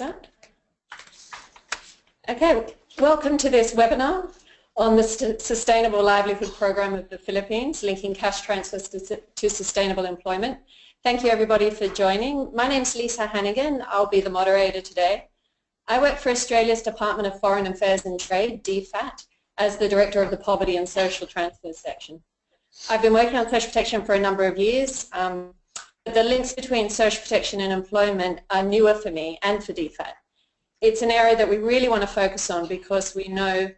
start? Okay, welcome to this webinar on the Sustainable Livelihood Program of the Philippines, linking cash transfers to sustainable employment. Thank you everybody for joining. My name is Lisa Hannigan. I'll be the moderator today. I work for Australia's Department of Foreign Affairs and Trade, DFAT, as the Director of the Poverty and Social Transfers section. I've been working on social protection for a number of years. The links between social protection and employment are newer for me and for DFAT. It's an area that we really want to focus on because we know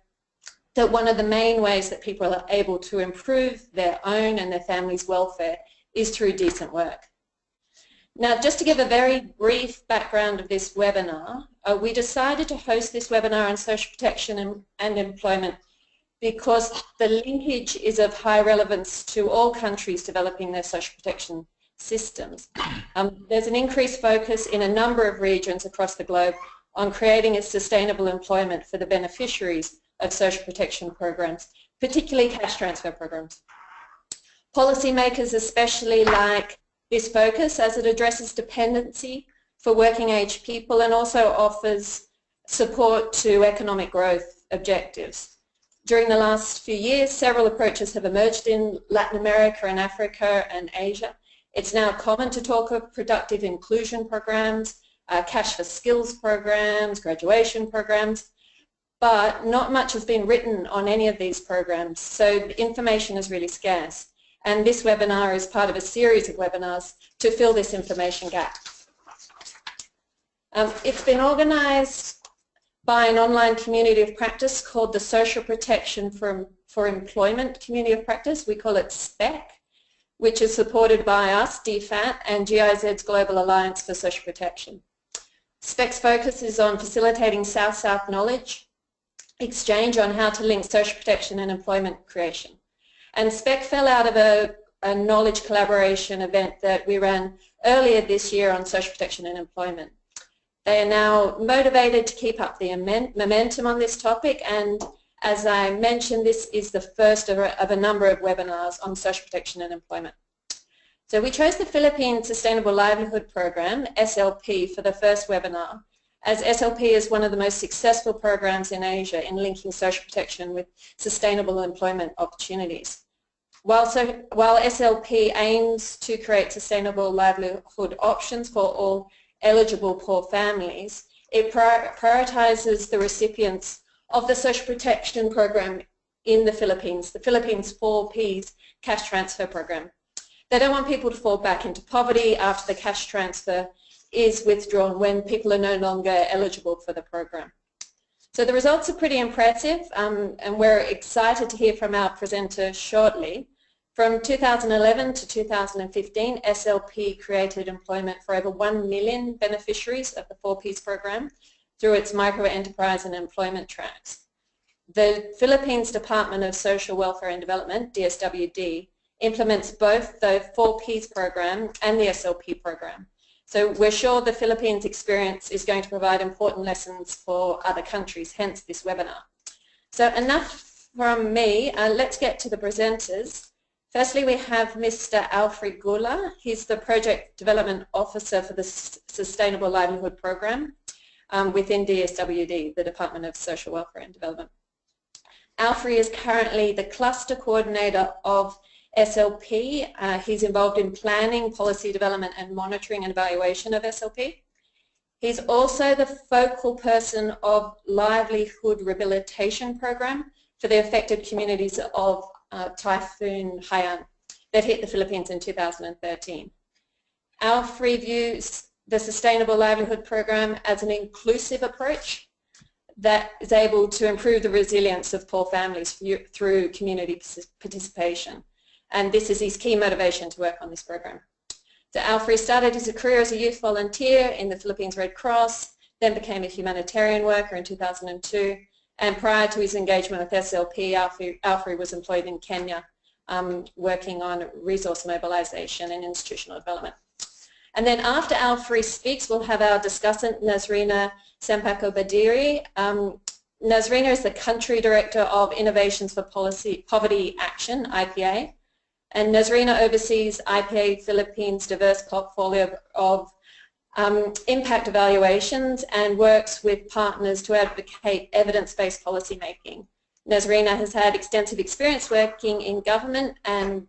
that one of the main ways that people are able to improve their own and their family's welfare is through decent work. Now, just to give a very brief background of this webinar, we decided to host this webinar on social protection and employment because the linkage is of high relevance to all countries developing their social protection systems. There's an increased focus in a number of regions across the globe on creating a sustainable employment for the beneficiaries of social protection programs, particularly cash transfer programs. Policymakers especially like this focus as it addresses dependency for working age people and also offers support to economic growth objectives. During the last few years, several approaches have emerged in Latin America and Africa and Asia. It's now common to talk of productive inclusion programs, cash for skills programs, graduation programs, but not much has been written on any of these programs, so the information is really scarce. And this webinar is part of a series of webinars to fill this information gap. It's been organized by an online community of practice called the Social Protection for Employment Community of Practice. We call it SPEC, which is supported by us, DFAT, and GIZ's Global Alliance for Social Protection. SPEC's focus is on facilitating South-South knowledge exchange on how to link social protection and employment creation. And SPEC fell out of a knowledge collaboration event that we ran earlier this year on social protection and employment. They are now motivated to keep up the momentum on this topic, and as I mentioned, this is the first of a number of webinars on social protection and employment. So we chose the Philippine Sustainable Livelihood Program, SLP, for the first webinar, as SLP is one of the most successful programs in Asia in linking social protection with sustainable employment opportunities. While SLP aims to create sustainable livelihood options for all eligible poor families, it prioritizes the recipients of the social protection program in the Philippines 4 Ps cash transfer program. They don't want people to fall back into poverty after the cash transfer is withdrawn when people are no longer eligible for the program. So the results are pretty impressive, and we're excited to hear from our presenter shortly. From 2011 to 2015, SLP created employment for over 1 million beneficiaries of the 4 Ps program through its micro-enterprise and employment tracks. The Philippines Department of Social Welfare and Development, DSWD, implements both the 4 Ps program and the SLP program. So we're sure the Philippines experience is going to provide important lessons for other countries, hence this webinar. So enough from me, let's get to the presenters. Firstly, we have Mr. Alfrey Gulla. He's the Project Development Officer for the Sustainable Livelihood Program within DSWD, the Department of Social Welfare and Development. Alfrey is currently the Cluster Coordinator of SLP. He's involved in planning, policy development and monitoring and evaluation of SLP. He's also the focal person of Livelihood Rehabilitation Program for the affected communities of Typhoon Haiyan that hit the Philippines in 2013. Alfrey views the Sustainable Livelihood Program as an inclusive approach that is able to improve the resilience of poor families through community participation. And this is his key motivation to work on this program. So Alfrey started his career as a youth volunteer in the Philippines Red Cross, then became a humanitarian worker in 2002, and prior to his engagement with SLP, Alfrey was employed in Kenya, working on resource mobilization and institutional development. And then after Alfrey speaks, we'll have our discussant, Nassreena Sampaco-Baddiri. Nassreena is the Country Director of Innovations for Poverty Action, IPA, and Nassreena oversees IPA Philippines' diverse portfolio of impact evaluations, and works with partners to advocate evidence-based policy making. Nassreena has had extensive experience working in government and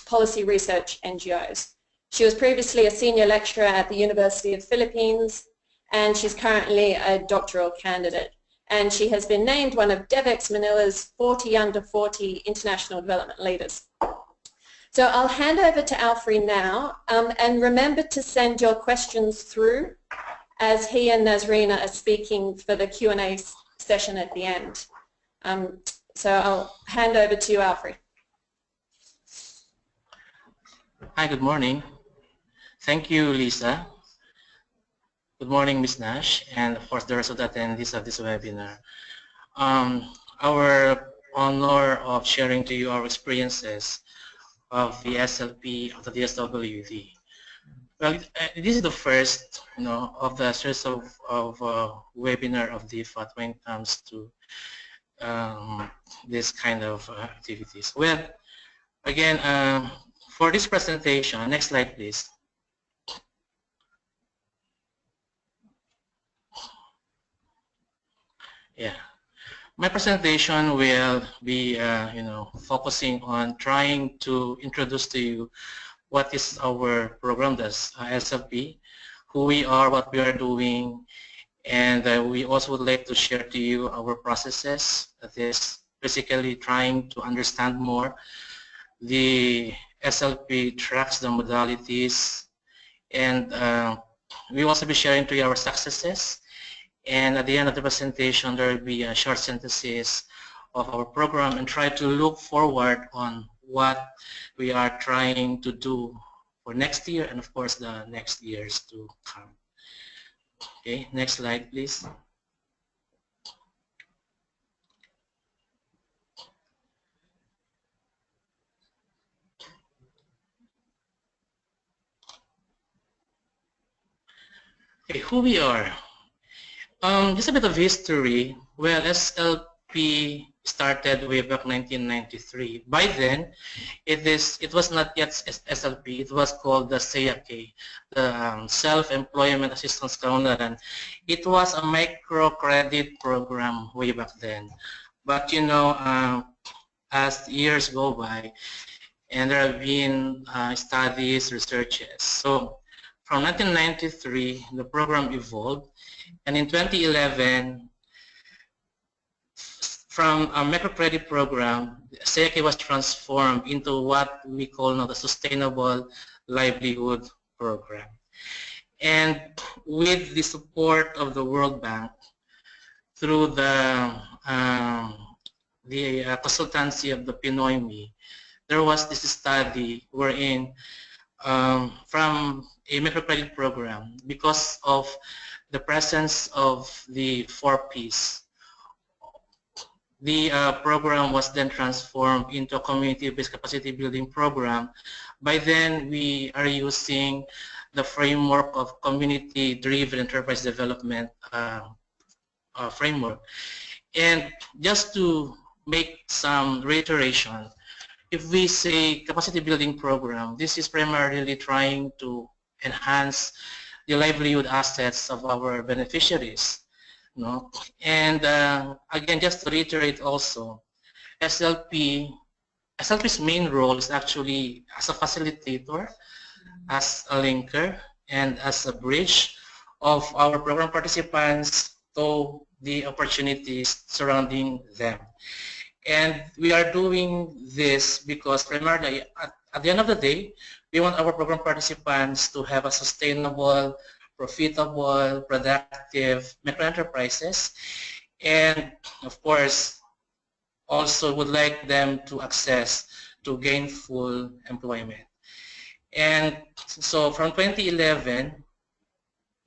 policy research NGOs. She was previously a senior lecturer at the University of the Philippines, and she's currently a doctoral candidate. And she has been named one of DevEx Manila's 40 under 40 international development leaders. So I'll hand over to Alfrey now, and remember to send your questions through as he and Nassreena are speaking for the Q&A session at the end. So I'll hand over to you, Alfrey. Hi, good morning. Thank you, Lisa. Good morning, Ms. Nash, and of course the rest of the attendees of this webinar. Our honor of sharing to you our experiences of the SLP of the DSWD. Well, this is the first, of the series of webinar of DFAT when it comes to this kind of activities. Well, again, for this presentation, next slide, please. Yeah. My presentation will be, focusing on trying to introduce to you what is our program, that's SLP, who we are, what we are doing, and we also would like to share to you our processes. That is basically trying to understand more the SLP tracks, the modalities, and we will also be sharing to you our successes. And at the end of the presentation, there will be a short synthesis of our program and try to look forward on what we are trying to do for next year and of course the next years to come. Okay, next slide, please. Okay, who we are. Just a bit of history. Well, SLP started way back 1993. By then, it was not yet SLP. It was called the SEAK, the Self-Employment Assistance Kaunlaran. It was a microcredit program way back then. But as years go by, and there have been studies, researches. So from 1993, the program evolved. And in 2011, from a microcredit program, SEAK was transformed into what we call now the Sustainable Livelihood Program. And with the support of the World Bank, through the consultancy of the PNOIMI, there was this study wherein from a microcredit program, because of the presence of the 4 Ps, the program was then transformed into a community-based capacity building program. By then, we are using the framework of community-driven enterprise development framework. And just to make some reiteration, if we say capacity building program, this is primarily trying to enhance the livelihood assets of our beneficiaries. And again, just to reiterate also, SLP's main role is actually as a facilitator, as a linker, and as a bridge of our program participants to the opportunities surrounding them. And we are doing this because primarily at the end of the day, we want our program participants to have a sustainable, profitable, productive microenterprises, and of course also would like them to access to gainful employment. And so from 2011,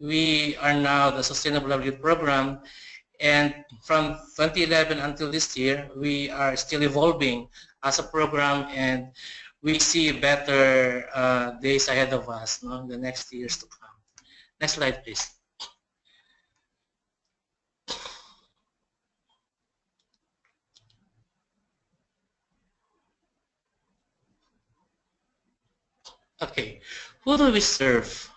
we are now the Sustainable Livelihood Program, and from 2011 until this year, we are still evolving as a program, and we see better days ahead of us, the next years to come. Next slide, please. Okay, who do we serve?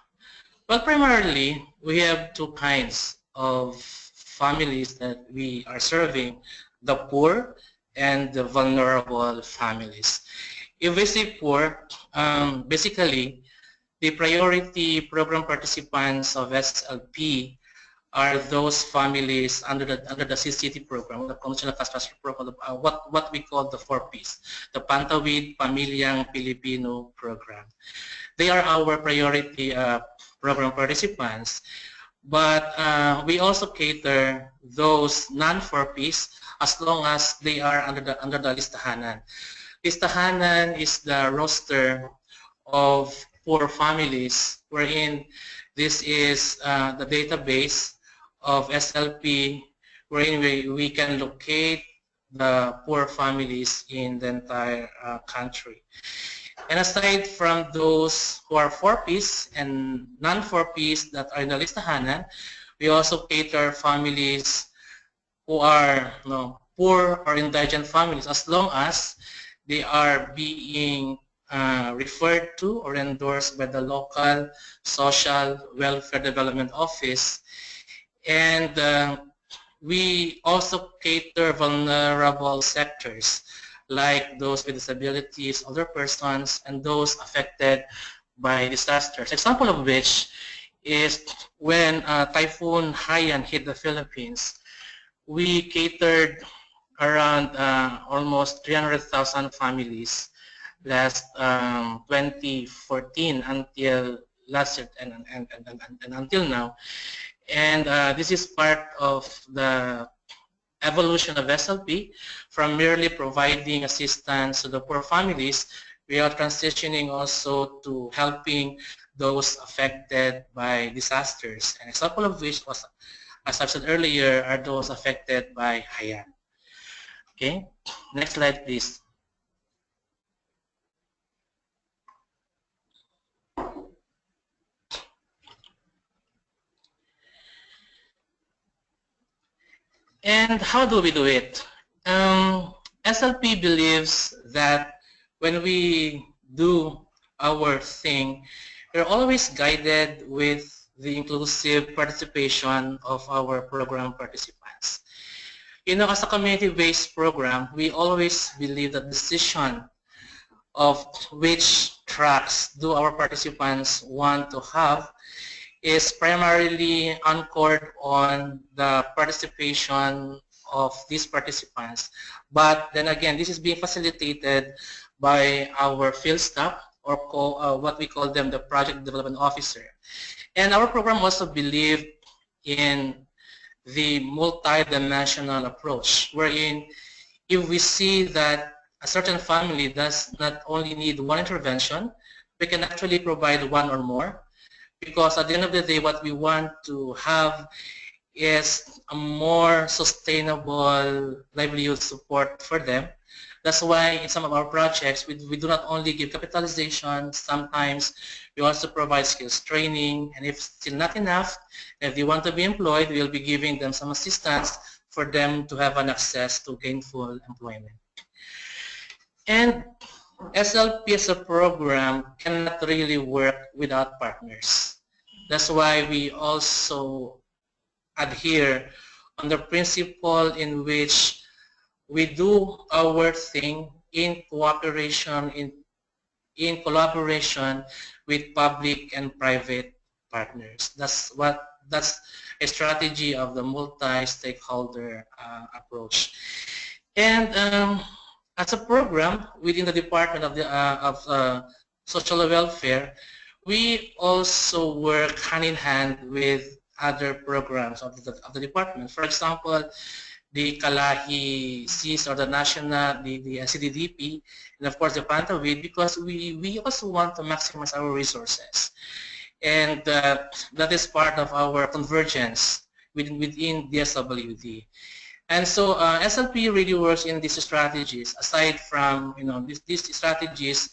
Well, primarily, we have two kinds of families that we are serving, the poor and the vulnerable families. If we say poor, basically, the priority program participants of SLP are those families under the CCT program, the Conventional Cash Transfer Program, what we call the 4Ps, the Pantawid Pamilyang Pilipino Program. They are our priority program participants, but we also cater those non-4Ps as long as they are under the listahanan. Listahanan is the roster of poor families, wherein this is the database of SLP, wherein we can locate the poor families in the entire country. And aside from those who are 4Ps and non-4Ps that are in the listahanan, we also cater families who are poor or indigent families, as long as they are being referred to or endorsed by the local social welfare development office. And we also cater vulnerable sectors like those with disabilities, older persons, and those affected by disasters. Example of which is when Typhoon Haiyan hit the Philippines, we catered around almost 300,000 families last 2014 until last year and until now. And this is part of the evolution of SLP. From merely providing assistance to the poor families, we are transitioning also to helping those affected by disasters. An example of which was, as I've said earlier, are those affected by Haiyan. Okay, next slide please. And how do we do it? SLP believes that when we do our thing, we're always guided with the inclusive participation of our program participants. You know, as a community-based program, we always believe that decision of which tracks do our participants want to have is primarily anchored on the participation of these participants. But then again, this is being facilitated by our field staff, or what we call them the project development officer. And our program also believed in the multi-dimensional approach, wherein if we see that a certain family does not only need one intervention, we can actually provide one or more. Because at the end of the day, what we want to have is a more sustainable livelihood support for them. That's why in some of our projects, we do not only give capitalization, sometimes we also provide skills training, and if still not enough, if they want to be employed, we'll be giving them some assistance for them to have an access to gainful employment. And SLP as a program cannot really work without partners. That's why we also adhere on the principle in which we do our thing in cooperation, in collaboration with public and private partners. That's a strategy of the multi-stakeholder approach. And as a program within the Department of Social Welfare, we also work hand in hand with other programs of the department. For example, the Kalahi SIS or the National, the CDDP, and of course the Pantawid, because we also want to maximize our resources. And that is part of our convergence within DSWD. And so SLP really works in these strategies. Aside from these strategies,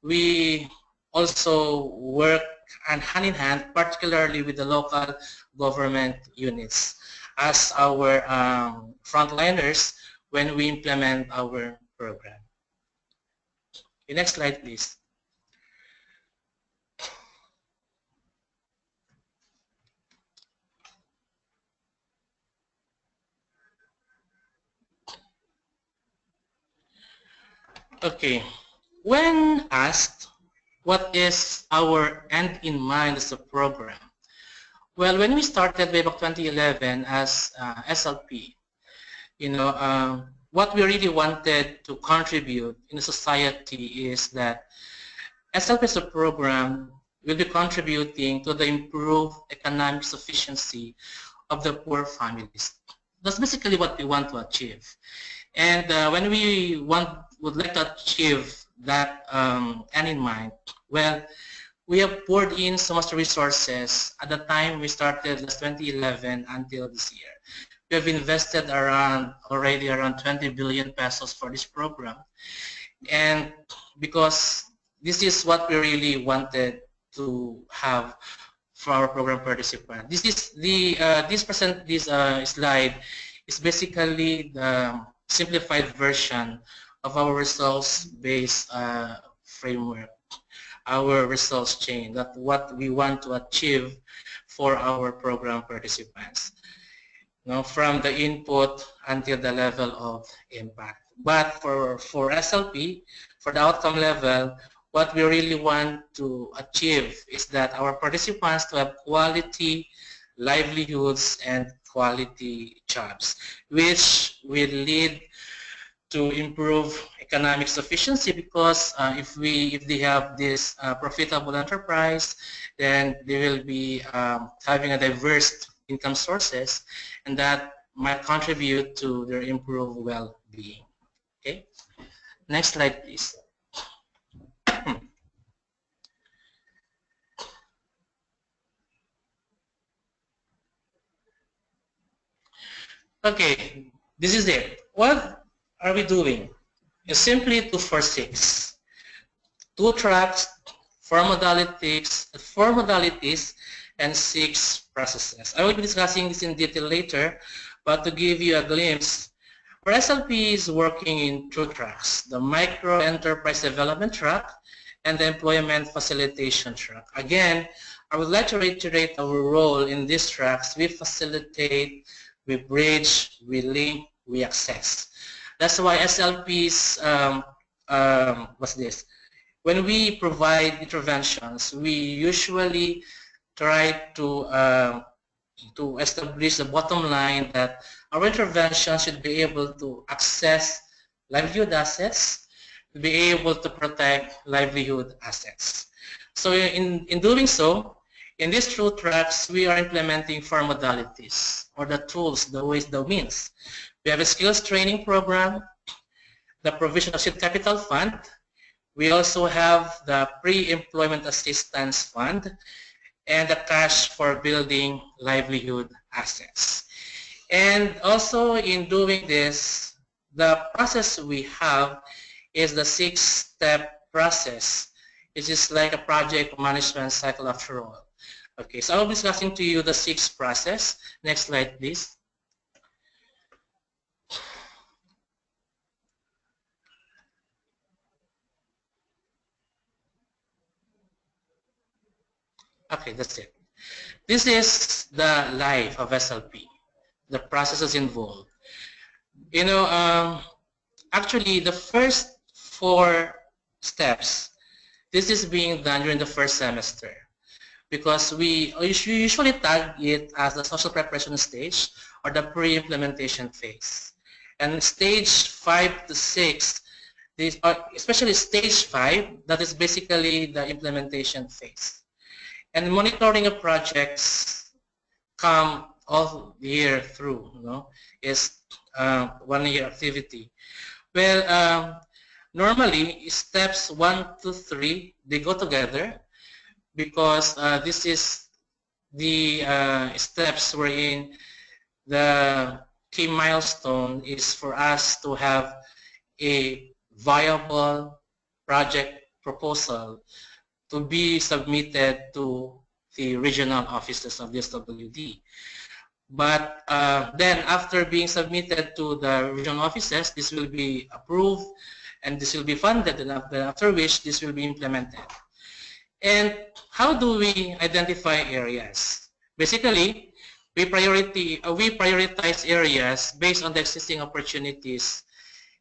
we also work hand in hand, particularly with the local government units as our frontliners when we implement our program. Okay, next slide, please. Okay, when asked what is our end in mind as a program, well, when we started way back 2011 as SLP, what we really wanted to contribute in the society is that SLP as a program will be contributing to the improved economic sufficiency of the poor families. That's basically what we want to achieve. And when we would like to achieve that end in mind, well, we have poured in so much resources at the time we started last 2011 until this year. We have invested already around 20 billion pesos for this program. And because this is what we really wanted to have for our program participant. This is the slide is basically the simplified version of our results-based framework, our results chain, that what we want to achieve for our program participants. From the input until the level of impact. But for SLP, for the outcome level, what we really want to achieve is that our participants to have quality livelihoods and quality jobs, which will lead to improve economic sufficiency, because if they have this profitable enterprise, then they will be having a diverse income sources, and that might contribute to their improved well-being. Okay, next slide, please. Okay, this is it. What are we doing? It's simply 246. 2 tracks, 4 modalities, and 6 processes. I will be discussing this in detail later, but to give you a glimpse, our SLP is working in 2 tracks, the micro enterprise development track and the employment facilitation track. Again, I would like to reiterate our role in these tracks. We facilitate, we bridge, we link, we access. That's why SLP's, what's this? When we provide interventions, we usually try to establish the bottom line that our intervention should be able to access livelihood assets, to be able to protect livelihood assets. So in doing so, in these 2 tracks, we are implementing 4 modalities, or the tools, the ways, the means. We have a skills training program, the provision of seed capital fund. We also have the pre-employment assistance fund, and the cash for building livelihood assets. And also in doing this, the process we have is the 6-step process. It is like a project management cycle after all. Okay, so I'll be discussing to you the 6th process. Next slide, please. Okay, that's it. This is the life of SLP, the processes involved. Actually, the first 4 steps, this is being done during the first semester, because we usually tag it as the social preparation stage or the pre-implementation phase. And stage 5 to 6, especially stage 5, that is basically the implementation phase. And monitoring of projects come all year through, is 1-year activity. Well, normally steps 1 to 3, they go together, because this is the steps wherein the key milestone is for us to have a viable project proposal to be submitted to the regional offices of the SWD. But then after being submitted to the regional offices, this will be approved and this will be funded, and after which this will be implemented. And how do we identify areas? Basically, we prioritize areas based on the existing opportunities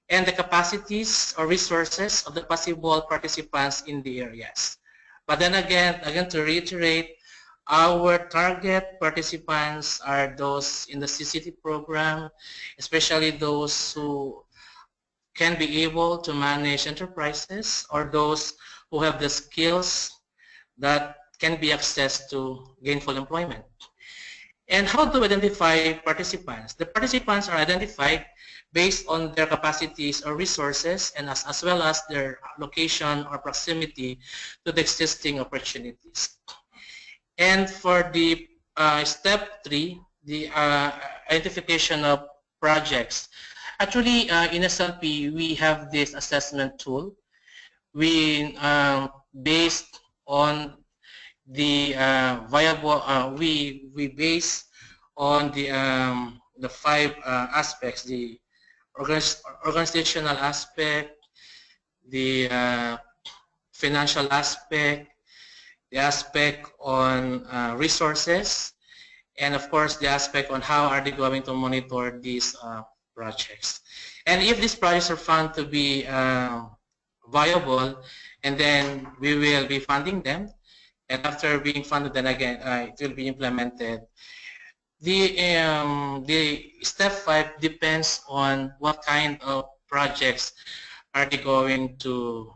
and the capacities or resources of the possible participants in the areas. But then again to reiterate, our target participants are those in the CCT program, especially those who can be able to manage enterprises or those who have the skills that can be accessed to gainful employment. And how to identify participants? The participants are identified based on their capacities or resources and as well as their location or proximity to the existing opportunities. And for the step 3, the identification of projects. Actually, in SLP, we have this assessment tool. We based on the viable. We base on the 5 aspects: the organizational aspect, the financial aspect, the aspect on resources, and of course the aspect on how are they going to monitor these projects. And if these projects are found to be viable, and then we will be funding them, and after being funded, then again it will be implemented. The step 5 depends on what kind of projects are they going to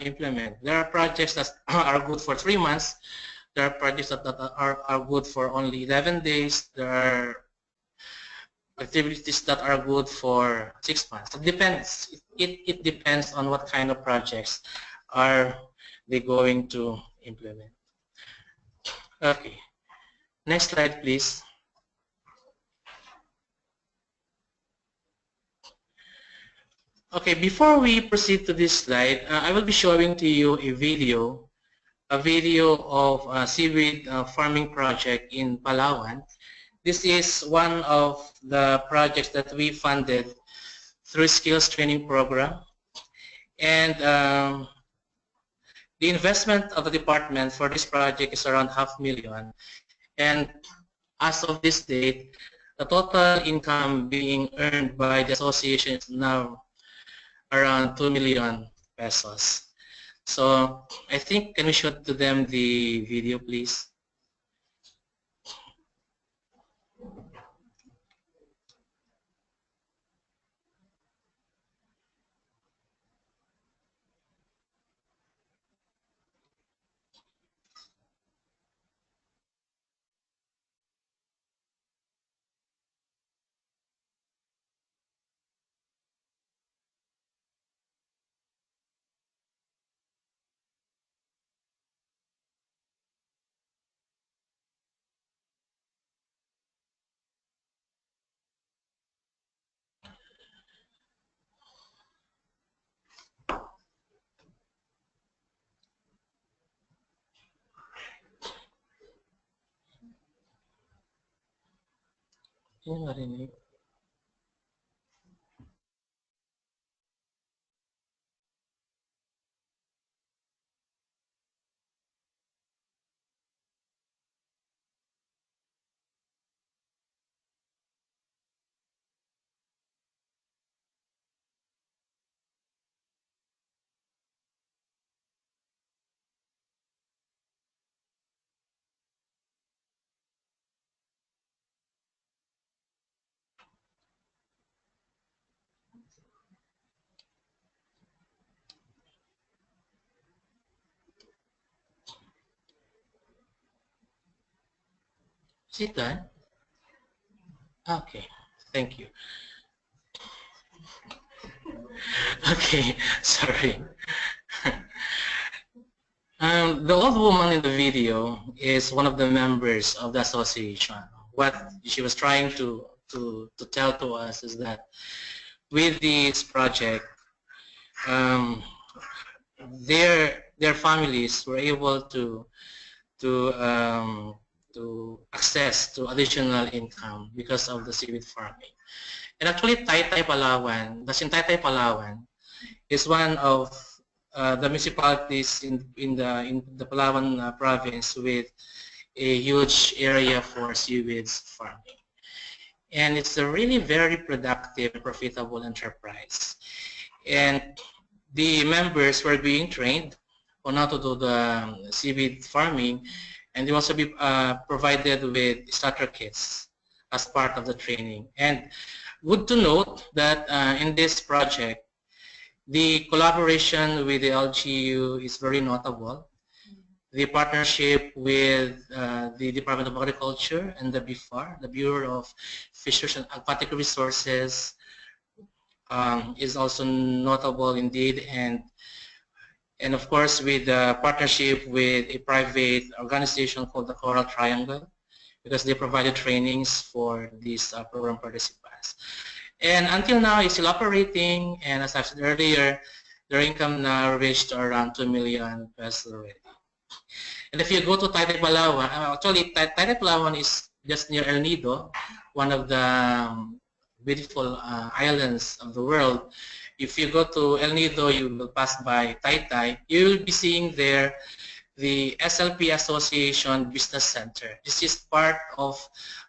implement. There are projects that are good for 3 months. There are projects that are good for only 11 days. There are activities that are good for 6 months. It depends. It depends on what kind of projects are they going to implement. Okay. Next slide, please. Okay, before we proceed to this slide, I will be showing to you a video of seaweed farming project in Palawan. This is one of the projects that we funded through skills training program, and the investment of the department for this project is around $500,000, and as of this date, the total income being earned by the association is now around 2 million pesos. So I think, can we show to them the video, please? Is it done? Okay, thank you. Okay, sorry. The old woman in the video is one of the members of the association. What she was trying to tell to us is that with this project, their families were able to access to additional income because of the seaweed farming. And actually, Taytay Palawan, that's in Taytay Palawan, is one of the municipalities in the Palawan province with a huge area for seaweeds farming. And it's a really very productive and profitable enterprise. and the members were being trained on how to do the seaweed farming, and they also be provided with starter kits as part of the training. And good to note that in this project, the collaboration with the LGU is very notable. The partnership with the Department of Agriculture and the BIFAR, the Bureau of Fisheries and Aquatic Resources, is also notable indeed, and of course with the partnership with a private organization called the Coral Triangle, because they provided trainings for these program participants. And until now, it's still operating, and as I said earlier, their income now reached around 2 million pesos already. And if you go to Taytay Palawan, actually Taytay Palawan is just near El Nido, one of the beautiful islands of the world. If you go to El Nido, you will pass by Taytay. You will be seeing there the SLP Association Business Center. This is part of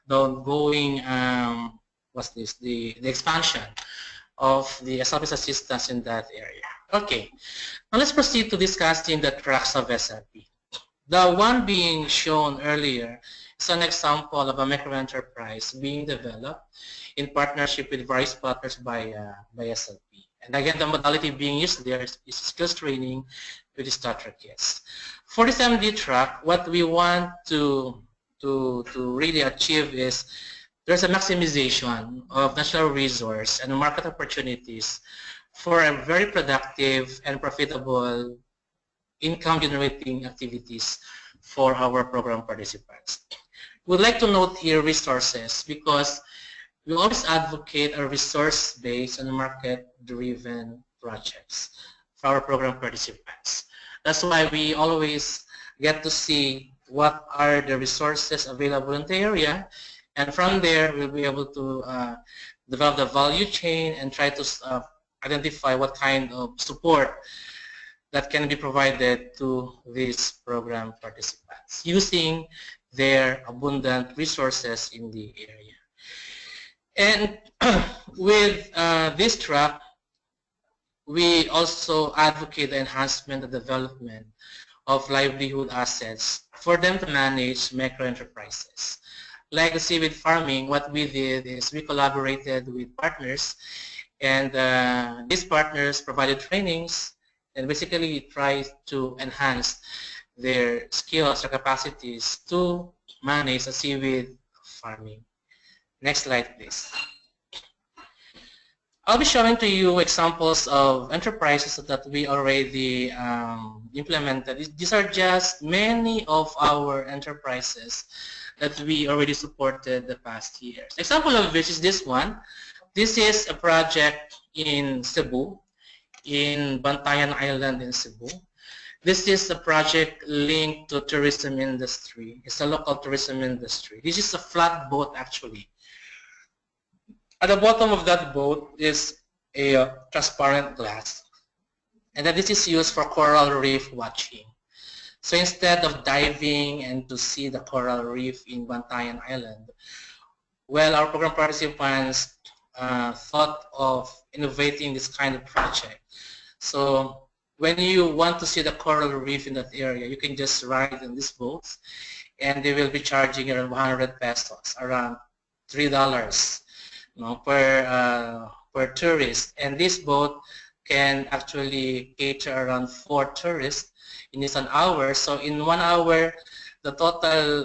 the ongoing, the expansion of the SLP's assistance in that area. Okay, now let's proceed to discussing the tracks of SLP. The one being shown earlier is an example of a microenterprise being developed in partnership with various partners by SLP. And again, the modality being used there is skills training with the starter kits. For this MD track, what we want to really achieve is there's a maximization of natural resource and market opportunities for a very productive and profitable income-generating activities for our program participants. We'd like to note here resources because we always advocate a resource-based and market-driven projects for our program participants. That's why we always get to see what are the resources available in the area, and from there we'll be able to develop the value chain and try to identify what kind of support that can be provided to these program participants using their abundant resources in the area. And with this track, we also advocate the enhancement and development of livelihood assets for them to manage microenterprises. Like the seaweed farming, what we did is we collaborated with partners, and these partners provided trainings and basically try to enhance their skills or capacities to manage a seaweed farming. Next slide, please. I'll be showing to you examples of enterprises that we already implemented. These are just many of our enterprises that we already supported the past years. Example of which is this one. This is a project in Cebu, in Bantayan Island in Cebu. This is a project linked to tourism industry. It's a local tourism industry. This is a flat boat actually. At the bottom of that boat is a transparent glass, and that this is used for coral reef watching. So instead of diving and to see the coral reef in Bantayan Island, well, our program participants thought of innovating this kind of project. So when you want to see the coral reef in that area, you can just ride in these boats, and they will be charging around 100 pesos, around $3. Per tourist, and this boat can actually cater around 4 tourists in just an hour. So in 1 hour, the total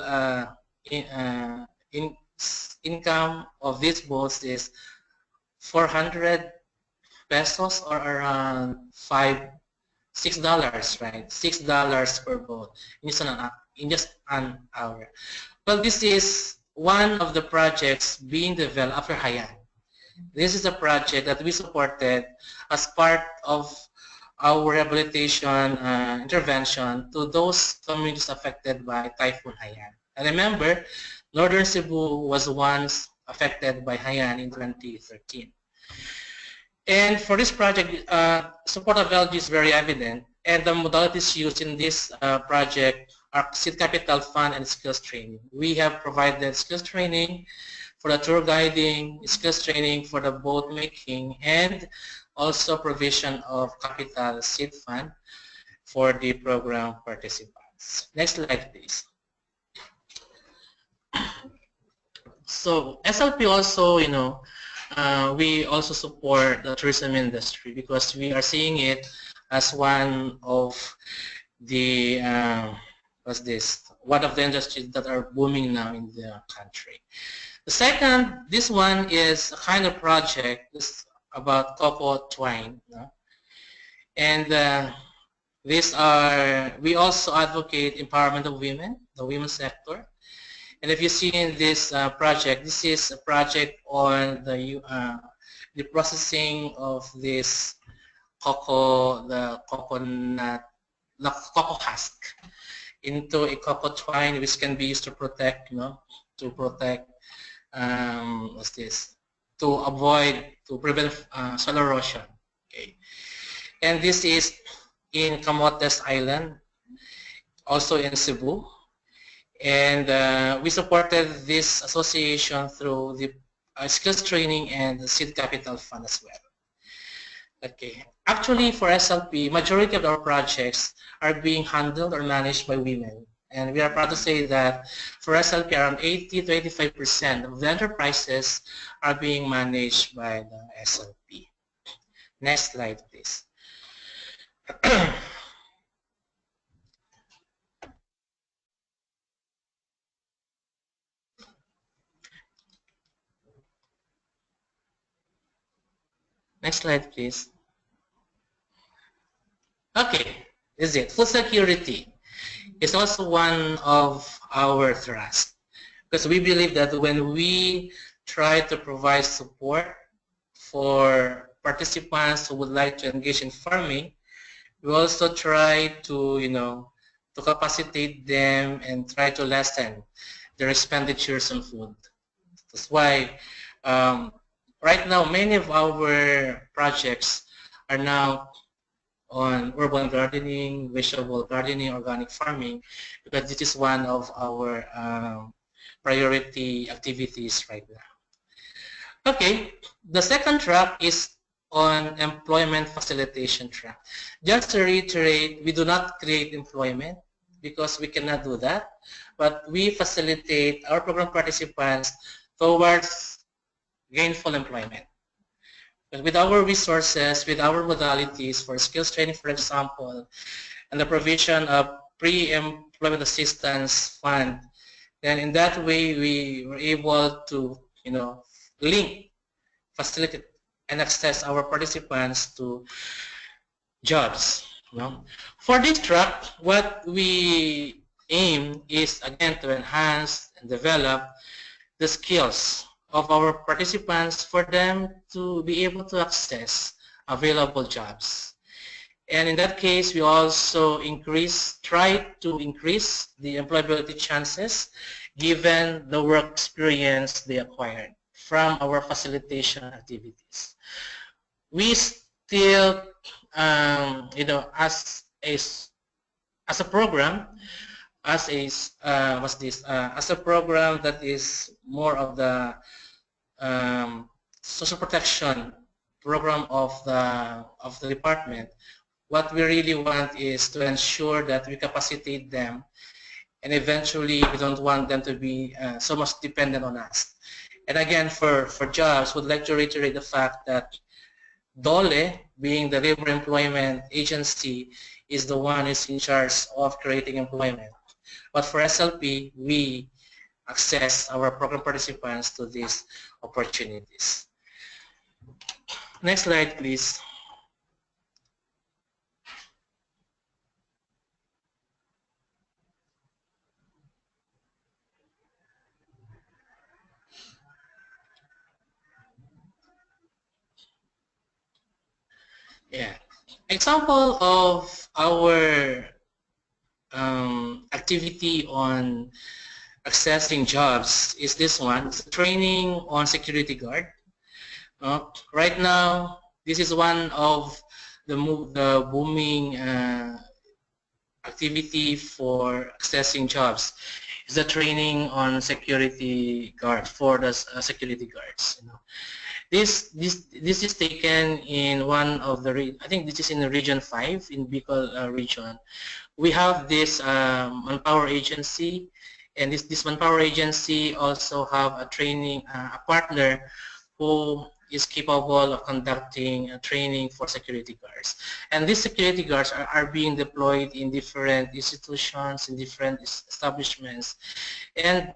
income of these boats is 400 pesos, or around $6, right? $6 per boat in just an hour. Well, this is one of the projects being developed after Haiyan. This is a project that we supported as part of our rehabilitation intervention to those communities affected by Typhoon Haiyan. And remember, Northern Cebu was once affected by Haiyan in 2013. And for this project, support of LG is very evident, and the modalities used in this project are seed capital fund and skills training. We have provided skills training for the tour guiding, skills training for the boat making, and also provision of capital seed fund for the program participants. Next slide, please. So SLP also, we also support the tourism industry because we are seeing it as one of the one of the industries that are booming now in the country. The second, this one is a kind of project. This about cocoa twine, and we also advocate empowerment of women, the women's sector. And if you see in this project, this is a project on the processing of this cocoa, the cocoa husk into a cocoa twine, which can be used to protect, to protect, to prevent soil erosion. Okay, and this is in Camotes Island, also in Cebu. And we supported this association through the skills training and the seed capital fund as well. Okay, actually for SLP, majority of our projects are being handled or managed by women. And we are proud to say that for SLP, around 80 to 85% of the enterprises are being managed by the SLP. Next slide, please. Next slide, please. Okay, this is it. Food security is also one of our thrusts because we believe that when we try to provide support for participants who would like to engage in farming, we also try to, to capacitate them and try to lessen their expenditures on food. That's why right now many of our projects are now on urban gardening, vegetable gardening, organic farming, because this is one of our priority activities right now. Okay, the second track is on employment facilitation track. Just to reiterate, we do not create employment because we cannot do that, but we facilitate our program participants towards gainful employment. But with our resources, with our modalities for skills training, for example, and the provision of pre-employment assistance fund, then in that way we were able to, link, facilitate, and access our participants to jobs. For this track, what we aim is again to enhance and develop the skills of our participants for them to be able to access available jobs. And in that case, we also try to increase the employability chances given the work experience they acquired from our facilitation activities. We still, as a program, as a program that is more of the social protection program of the department, what we really want is to ensure that we capacitate them, and eventually we don't want them to be so much dependent on us. And again, for jobs, would like to reiterate the fact that DOLE, being the Labor Employment Agency, is the one who's in charge of creating employment. But for SLP, we access our program participants to these opportunities. Next slide, please. Yeah. Example of our activity on accessing jobs is this one. It's training on security guard. Right now, this is one of the booming activity for accessing jobs. Is the training on security guard for the security guards. This is taken in one of the, I think this is in the region 5 in Bicol region. We have this manpower agency, and this manpower agency also have a training, a partner who is capable of conducting training for security guards. And these security guards are being deployed in different institutions, in different establishments. And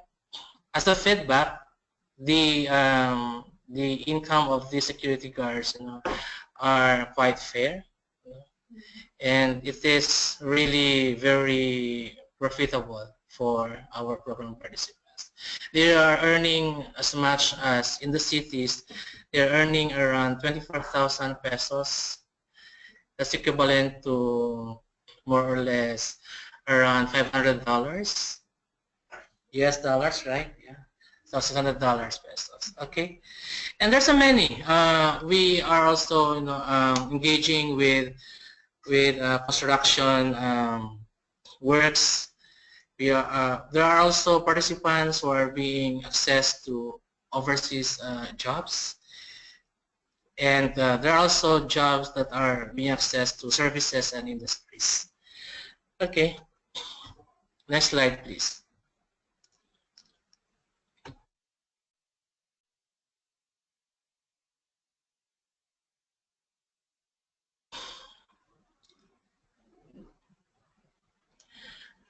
as a feedback, the income of these security guards, are quite fair, and it is really very profitable for our program participants. They are earning as much as in the cities. They're earning around 24,000 pesos. That's equivalent to more or less around $500 US dollars, right? Yeah. So $600 pesos. Okay, and there's so many. We are also engaging with construction works. There are also participants who are being accessed to overseas jobs, and there are also jobs that are being accessed to services and industries. Okay, next slide please.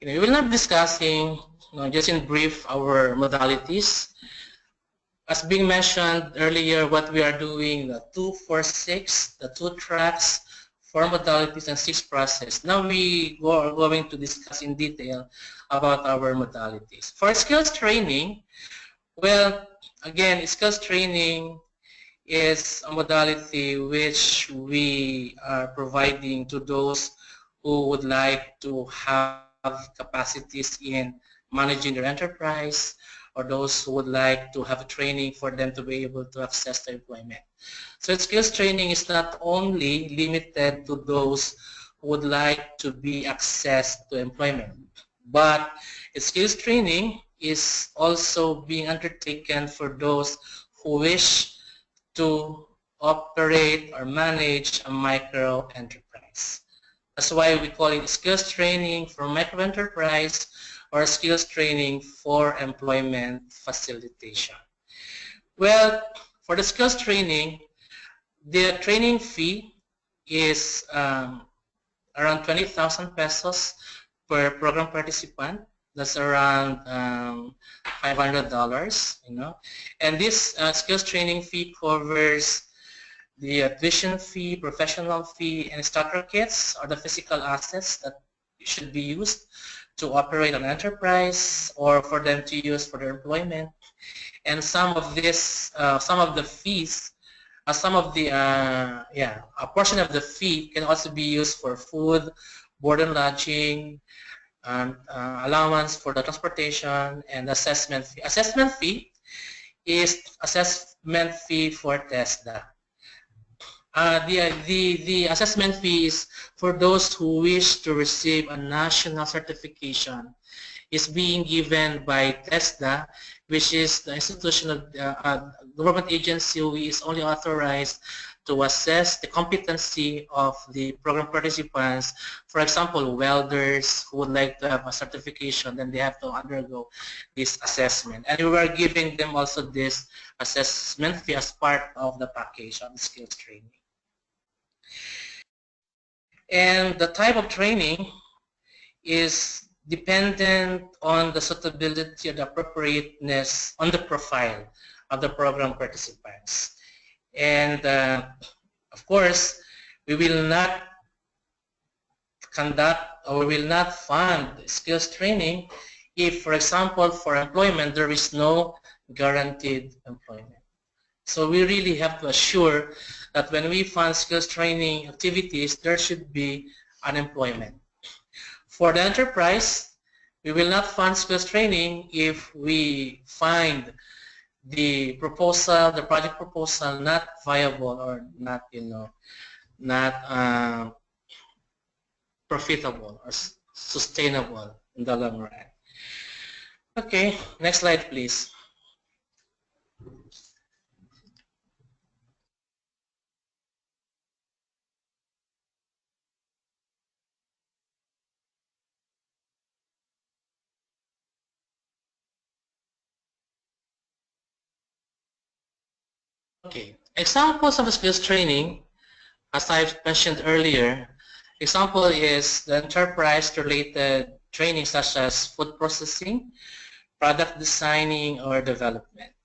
We will not be discussing, just in brief, our modalities. As being mentioned earlier, what we are doing, the 246, the 2 tracks, 4 modalities, and 6 process. Now we are going to discuss in detail about our modalities. For skills training, well, again, skills training is a modality which we are providing to those who would like to have capacities in managing their enterprise, or those who would like to have a training for them to be able to access to employment. So skills training is not only limited to those who would like to be accessed to employment, but skills training is also being undertaken for those who wish to operate or manage a micro enterprise. That's why we call it skills training for micro enterprise or skills training for employment facilitation. Well, for the skills training, the training fee is around 20,000 pesos per program participant. That's around $500, And this skills training fee covers the tuition fee, professional fee, and starter kits are the physical assets that should be used to operate an enterprise or for them to use for their employment. And some of this, some of the fees, a portion of the fee can also be used for food, board and lodging, and allowance for the transportation, and assessment fee. Assessment fee is assessment fee for TESDA. The assessment fee is for those who wish to receive a national certification. Is being given by TESDA, which is the institutional government agency who is only authorized to assess the competency of the program participants. For example, welders who would like to have a certification, then they have to undergo this assessment. And we are giving them also this assessment fee as part of the package of skills training. And the type of training is dependent on the suitability or the appropriateness on the profile of the program participants. And of course, we will not conduct or we will not fund skills training if, for example, for employment, there is no guaranteed employment. So we really have to assure that when we fund skills training activities, there should be unemployment. For the enterprise, we will not fund skills training if we find the proposal, the project proposal, not viable or not, not profitable or sustainable in the long run. Okay, next slide, please. Okay, examples of skills training, as I've mentioned earlier, example is the enterprise-related training such as food processing, product designing, or development.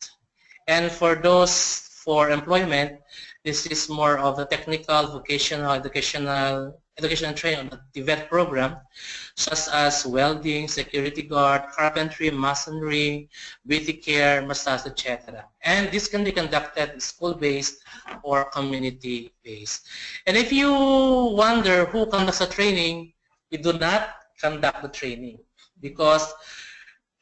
And for those for employment, this is more of the technical, vocational, educational training on the vet program, such as welding, security guard, carpentry, masonry, beauty care, massage, etc. And this can be conducted school-based or community-based. And if you wonder who conducts the training, we do not conduct the training because,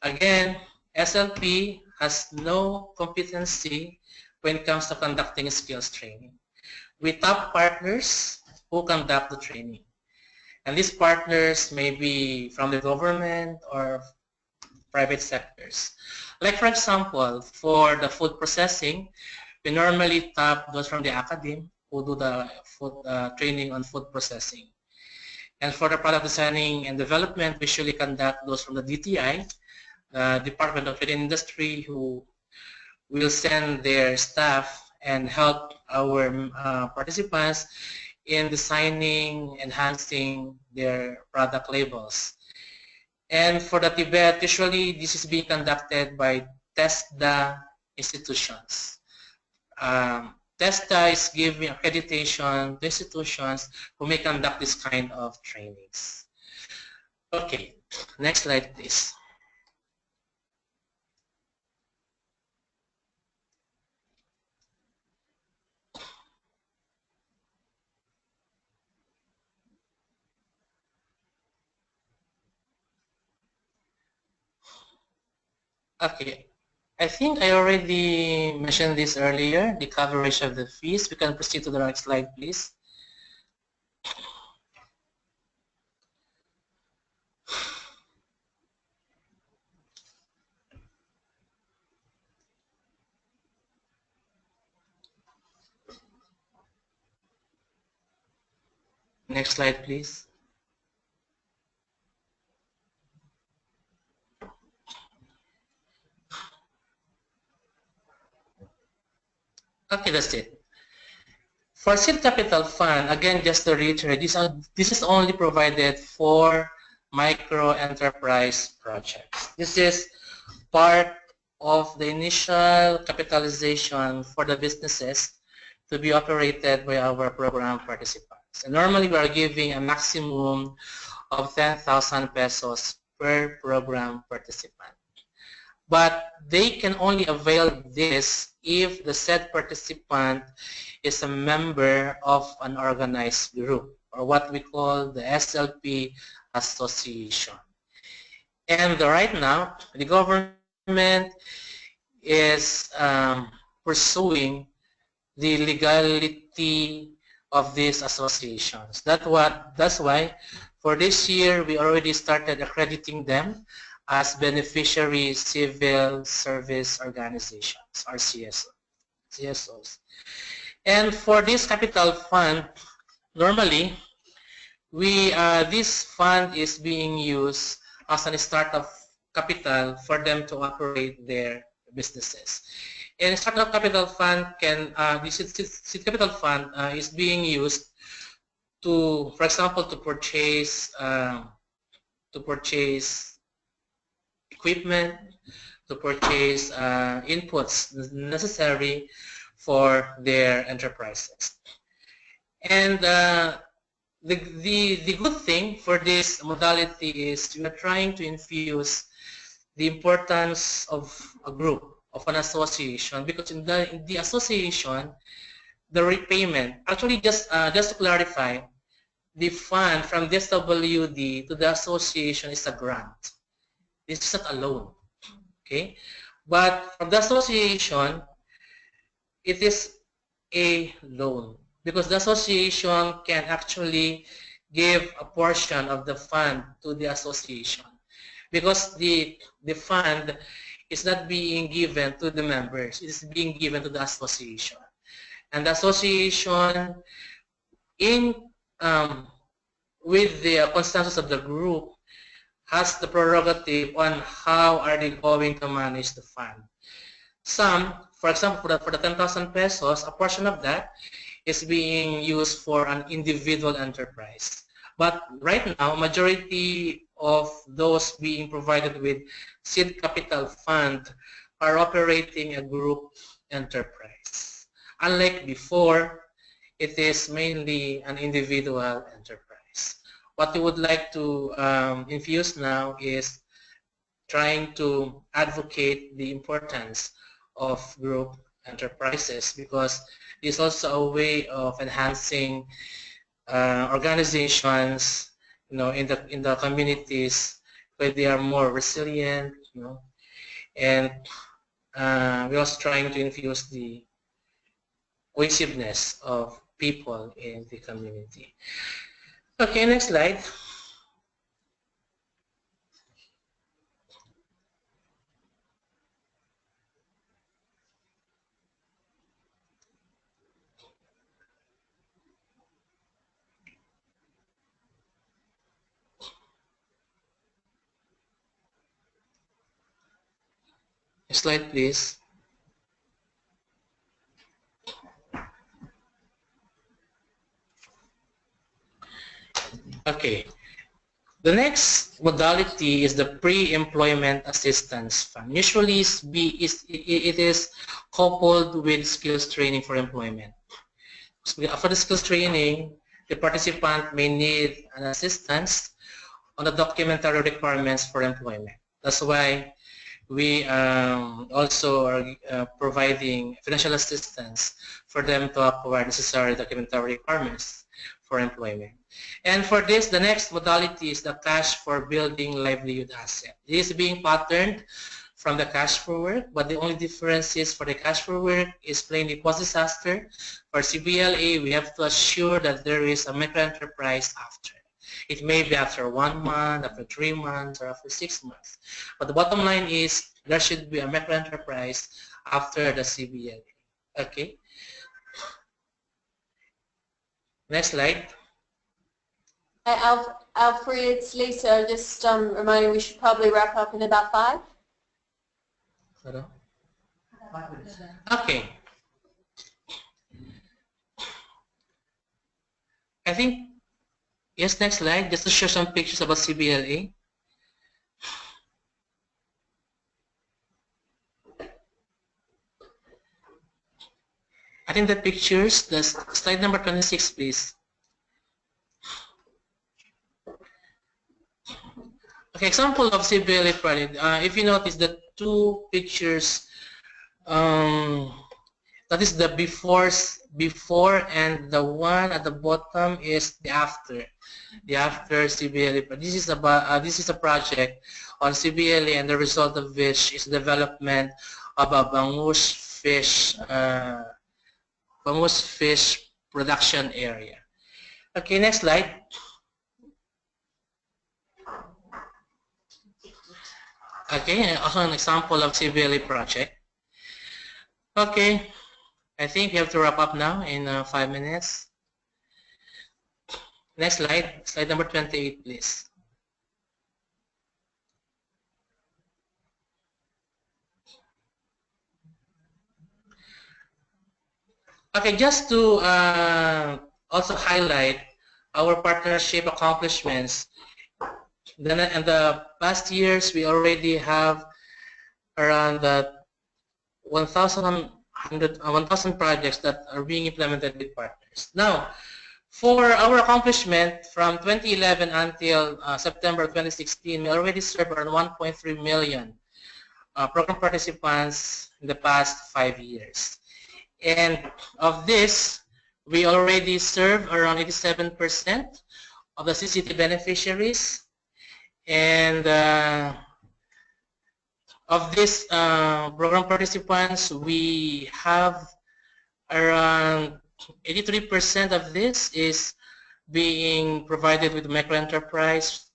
again, SLP has no competency when it comes to conducting skills training. We tap partners who conduct the training. And these partners may be from the government or private sectors. Like for example, for the food processing, we normally tap those from the academy who do the food, training on food processing. And for the product designing and development, we usually conduct those from the DTI, Department of Trade and Industry, who will send their staff and help our participants in designing, enhancing their product labels. And for the Tibet, usually this is being conducted by TESDA institutions. TESDA is giving accreditation to institutions who may conduct this kind of trainings. Okay, next slide please. Okay, I think I already mentioned this earlier, the coverage of the fees. We can proceed to the next slide, please. Next slide, please. Okay, that's it. For seed capital fund, again, just to reiterate, this is only provided for micro enterprise projects. This is part of the initial capitalization for the businesses to be operated by our program participants. And normally we are giving a maximum of 10,000 pesos per program participant. But they can only avail this if the said participant is a member of an organized group, or what we call the SLP association. And right now, the government is pursuing the legality of these associations. That's why for this year we already started accrediting them as beneficiary civil service organizations, or CSOs. And for this capital fund, normally this fund is being used as a startup capital for them to operate their businesses. And startup capital fund this seed capital fund is being used to, for example, to purchase equipment, to purchase inputs necessary for their enterprises. And the good thing for this modality is we are trying to infuse the importance of a group, of an association, because in the association, the repayment, actually just to clarify, the fund from SWD to the association is a grant. It's not a loan, okay? But from the association, it is a loan because the association can actually give a portion of the fund to the association because the fund is not being given to the members, it is being given to the association. And the association, with the consensus of the group, has the prerogative on how are they going to manage the fund. for example, for the 10,000 pesos, a portion of that is being used for an individual enterprise. But right now, majority of those being provided with seed capital fund are operating a group enterprise. Unlike before, it is mainly an individual enterprise. What we would like to infuse now is trying to advocate the importance of group enterprises, because it's also a way of enhancing organizations, in the communities where they are more resilient, and we're also trying to infuse the cohesiveness of people in the community. Okay, next slide. Next slide, please. Okay. The next modality is the pre-employment assistance fund. Usually it is coupled with skills training for employment. For the skills training, the participant may need an assistance on the documentary requirements for employment. That's why we also are providing financial assistance for them to acquire necessary documentary requirements for employment. And for this, the next modality is the cash for building livelihood asset. It is being patterned from the cash for work, but the only difference is for the cash for work is plainly post-disaster. For CBLA, we have to assure that there is a microenterprise after. It may be after 1 month, after 3 months, or after 6 months. But the bottom line is there should be a microenterprise after the CBLA. Okay. Next slide. Hi, Alfrey, it's Lisa. Just reminding we should probably wrap up in about 5. Hello? Okay. I think, yes, next slide, just to show some pictures about CBLA. I think the pictures, the slide number 26, please. Okay, example of CBLA project. If you notice the 2 pictures, that is the before, and the one at the bottom is the after CBLA. This is about this is a project on CBLA, and the result of which is development of a bangus fish production area. Okay, next slide. Okay, also an example of CBLA project. Okay, I think we have to wrap up now in 5 minutes. Next slide, slide number 28, please. Okay, just to also highlight our partnership accomplishments. Then in the past years, we already have around 1,000 projects that are being implemented with partners. Now, for our accomplishment from 2011 until September 2016, we already served around 1.3 million program participants in the past 5 years. And of this, we already serve around 87% of the CCT beneficiaries. And of these program participants, we have around 83% of this is being provided with microenterprise,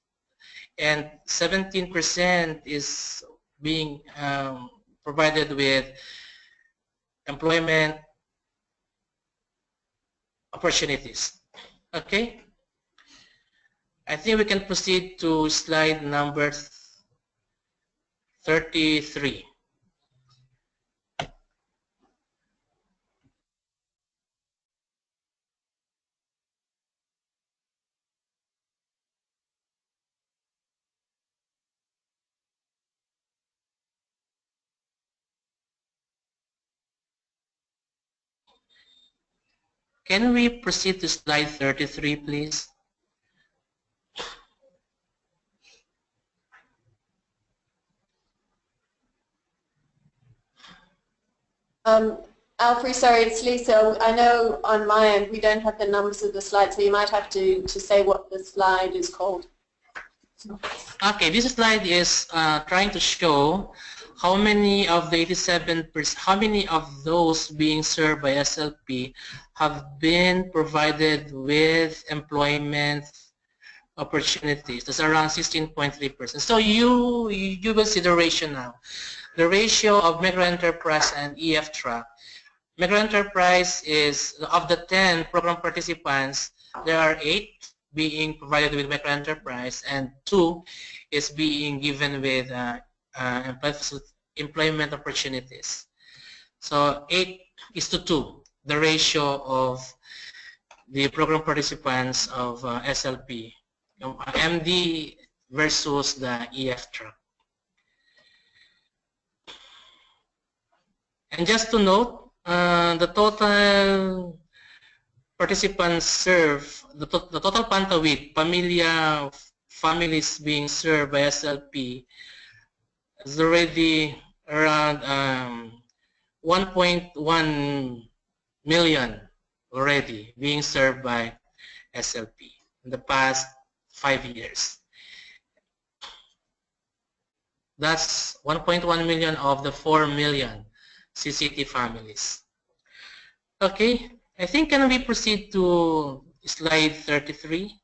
and 17% is being provided with employment opportunities. Okay? I think we can proceed to slide number 33. Can we proceed to slide 33, please? Alfrey, sorry, it's Lisa. I know on my end we don't have the numbers of the slides, so you might have to say what the slide is called. Okay, this slide is trying to show how many of the 87%, how many of those being served by SLP have been provided with employment opportunities. That's around 16.3%. So you will see the ratio now. The ratio of micro enterprise and EF track. Micro enterprise is, of the 10 program participants, there are 8 being provided with micro enterprise and 2 is being given with employment opportunities. So 8:2, the ratio of the program participants of SLP, MD versus the EF track. And just to note, the total participants served, the total Pantawid Pamilyang families being served by SLP is already around 1.1 million already being served by SLP in the past 5 years. That's 1.1 million of the 4 million CCT families. Okay, I think can we proceed to slide 33?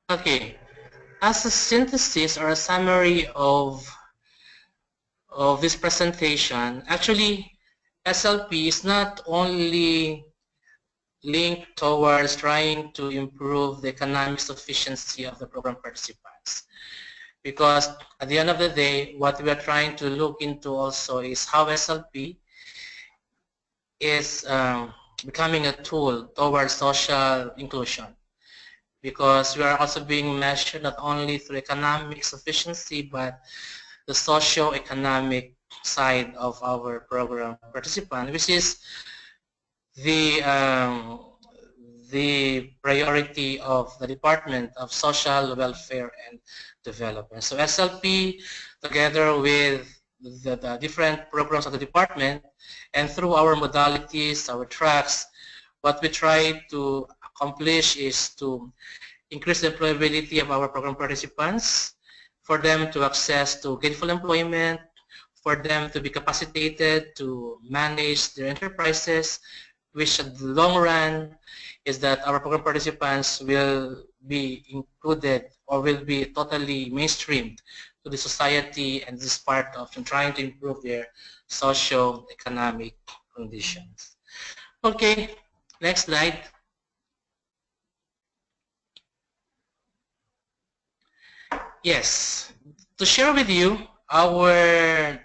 Okay, as a synthesis or a summary of this presentation, actually SLP is not only linked towards trying to improve the economic sufficiency of the program participants. Because at the end of the day, what we are trying to look into also is how SLP is becoming a tool towards social inclusion. Because we are also being measured not only through economic sufficiency, but the socio-economic side of our program participant, which is the priority of the Department of Social Welfare and Development. So SLP, together with the different programs of the department, and through our modalities, our tracks, what we try to accomplish is to increase the employability of our program participants, for them to access to gainful employment, for them to be capacitated to manage their enterprises, which at the long run is that our program participants will be included or will be totally mainstreamed to the society, and this is part of trying to improve their socio-economic conditions. Okay, next slide. Yes, to share with you our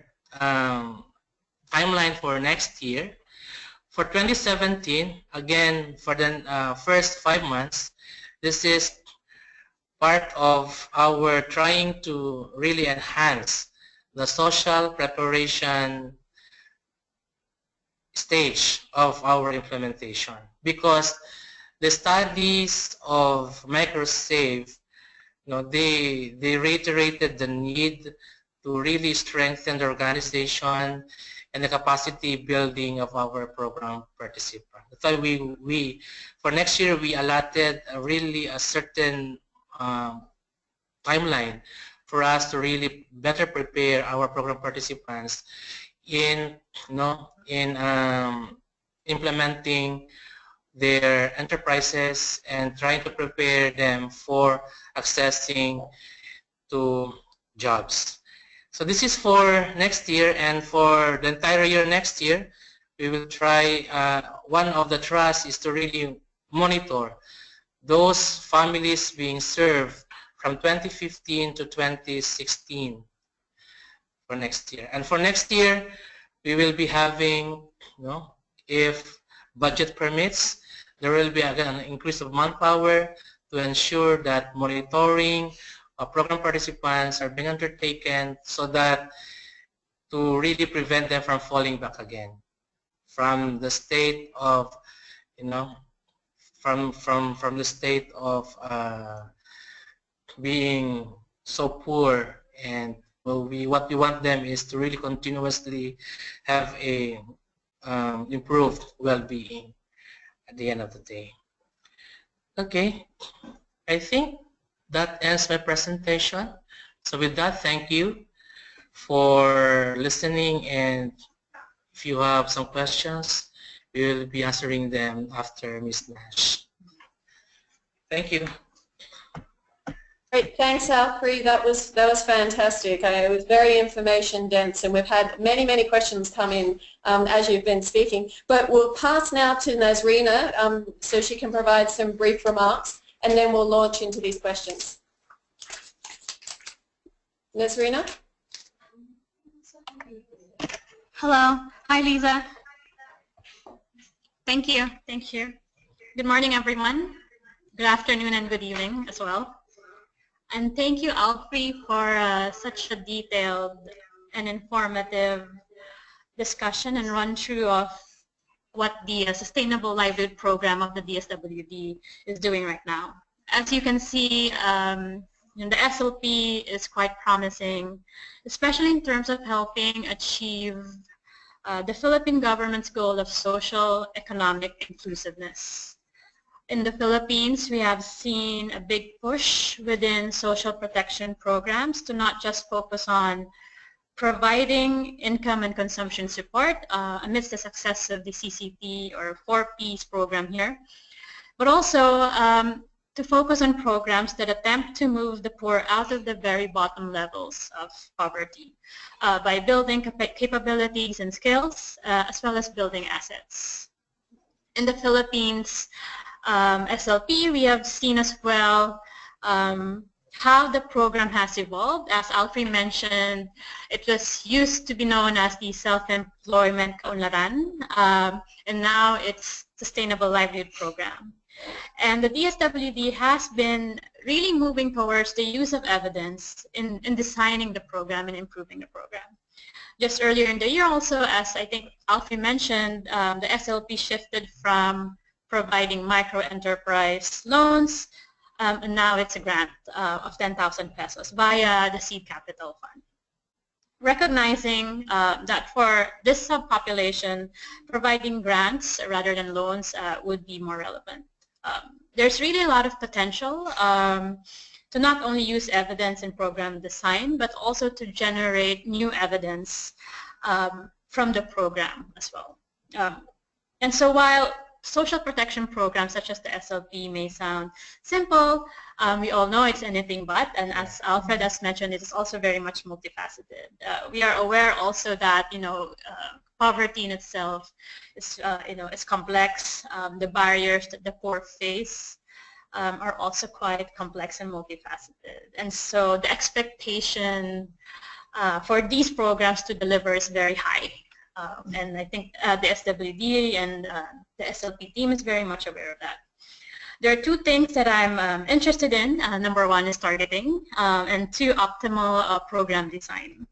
timeline for next year. For 2017, again, for the first 5 months, this is part of our trying to really enhance the social preparation stage of our implementation, because the studies of MicroSave, they reiterated the need to really strengthen the organization and the capacity building of our program participants. That's why we for next year we allotted really a certain timeline for us to really better prepare our program participants in implementing their enterprises and trying to prepare them for accessing to jobs. So this is for next year, and for the entire year next year, we will try, one of the trusts is to really monitor those families being served from 2015 to 2016 for next year. And for next year, we will be having, if budget permits, there will be again an increase of manpower to ensure that monitoring program participants are being undertaken so that to really prevent them from falling back again from the state of, from the state of being so poor. And what we want them is to really continuously have a improved well-being at the end of the day. Okay, I think that ends my presentation. So with that, thank you for listening, and if you have some questions, we will be answering them after Ms. Nash. Thank you. Great, thanks Alfrey. That was fantastic. It was very information dense, and we've had many questions come in as you've been speaking. But we'll pass now to Nassreena so she can provide some brief remarks, and then we'll launch into these questions. Nassreena? Hello. Hi, Lisa. Thank you. Thank you. Good morning, everyone. Good afternoon and good evening as well. And thank you, Alfrey, for such a detailed and informative discussion and run-through of what the Sustainable Livelihood Program of the DSWD is doing right now. As you can see, the SLP is quite promising, especially in terms of helping achieve the Philippine government's goal of social economic inclusiveness. In the Philippines, we have seen a big push within social protection programs to not just focus on providing income and consumption support amidst the success of the CCP or 4Ps program here, but also to focus on programs that attempt to move the poor out of the very bottom levels of poverty by building capabilities and skills as well as building assets. In the Philippines, SLP, we have seen as well how the program has evolved. As Alfrey mentioned, it was used to be known as the Self-Employment Kaunlaran, and now it's Sustainable Livelihood Program. And the DSWD has been really moving towards the use of evidence in designing the program and improving the program. Just earlier in the year also, as I think Alfrey mentioned, the SLP shifted from providing micro-enterprise loans, and now it's a grant of 10,000 pesos via the Seed Capital Fund. Recognizing that for this subpopulation, providing grants rather than loans would be more relevant. There's really a lot of potential to not only use evidence in program design, but also to generate new evidence from the program as well. And so while social protection programs such as the SLP may sound simple, we all know it's anything but, and as Alfred has mentioned, it is also very much multifaceted. We are aware also that, poverty in itself is, is complex. The barriers that the poor face are also quite complex and multifaceted. And so the expectation for these programs to deliver is very high. And I think the SWD and the SLP team is very much aware of that. There are two things that I'm interested in. Number one is targeting, and two, optimal program design.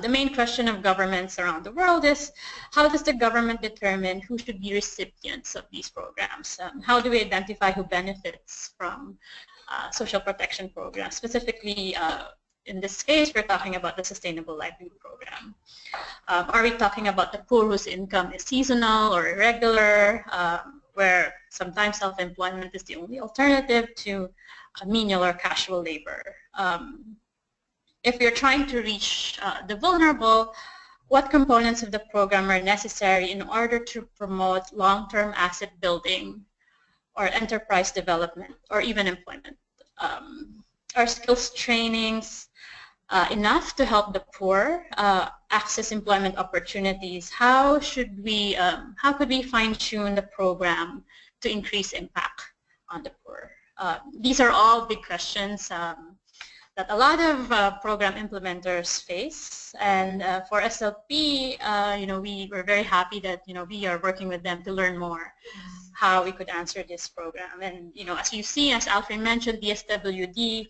The main question of governments around the world is, how does the government determine who should be recipients of these programs? How do we identify who benefits from social protection programs? Specifically, in this case, we're talking about the Sustainable Livelihood Program. Are we talking about the poor whose income is seasonal or irregular, where sometimes self-employment is the only alternative to menial or casual labor? If you're trying to reach the vulnerable, what components of the program are necessary in order to promote long-term asset building or enterprise development or even employment? Are skills trainings enough to help the poor access employment opportunities? How could we fine-tune the program to increase impact on the poor? These are all big questions that a lot of program implementers face, and for SLP, we were very happy that we are working with them to learn more how we could answer this program. And as you see, as Alfrey mentioned, the SWD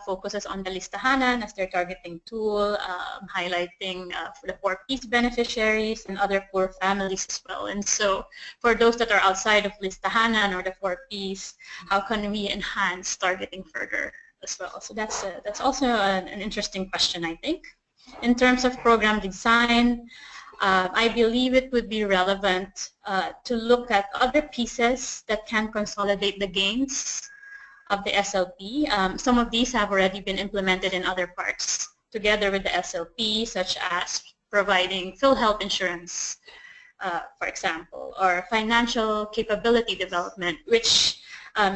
focuses on the listahanan as their targeting tool, highlighting for the poor peace beneficiaries and other poor families as well. And so for those that are outside of listahanan or the poor peace, how can we enhance targeting further as well? So that's also an interesting question, I think. In terms of program design, I believe it would be relevant to look at other pieces that can consolidate the gains of the SLP. Some of these have already been implemented in other parts together with the SLP, such as providing full health insurance, for example, or financial capability development, which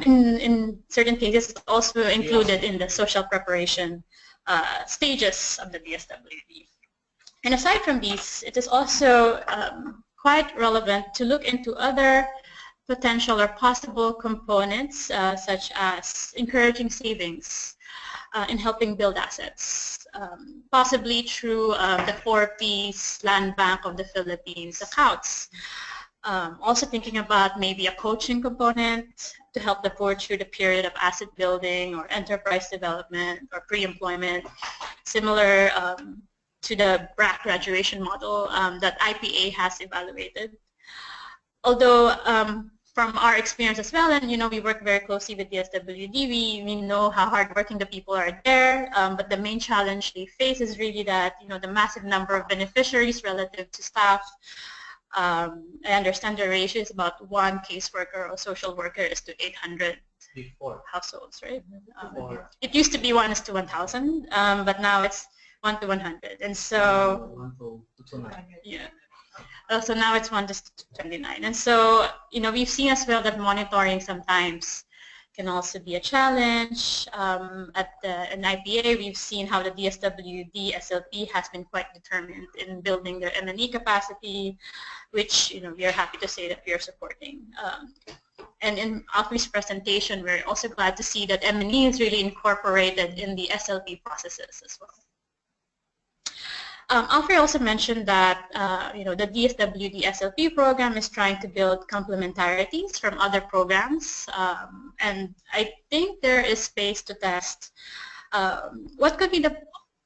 in certain cases is also included in the social preparation stages of the DSWD. And aside from these, it is also quite relevant to look into other potential or possible components such as encouraging savings in helping build assets, possibly through the 4Ps Land Bank of the Philippines accounts. Also thinking about maybe a coaching component to help the poor through the period of asset building or enterprise development or pre-employment, similar to the BRAC graduation model that IPA has evaluated. Although from our experience as well, and we work very closely with the SWD, we know how hardworking the people are there, but the main challenge they face is really that the massive number of beneficiaries relative to staff. I understand the ratio is about 1 caseworker or social worker is to 800 households, right? It used to be 1:1,000, but now it's 1:100, and so 1:29. yeah. So now it's 1:29, and so we've seen as well that monitoring sometimes can also be a challenge. At an IPA, we've seen how the DSWD SLP has been quite determined in building their M&E capacity, which we are happy to say that we are supporting. And in Alfrey's presentation, we're also glad to see that M&E is really incorporated in the SLP processes as well. Alfrey also mentioned that the DSWD SLP program is trying to build complementarities from other programs, and I think there is space to test what could be the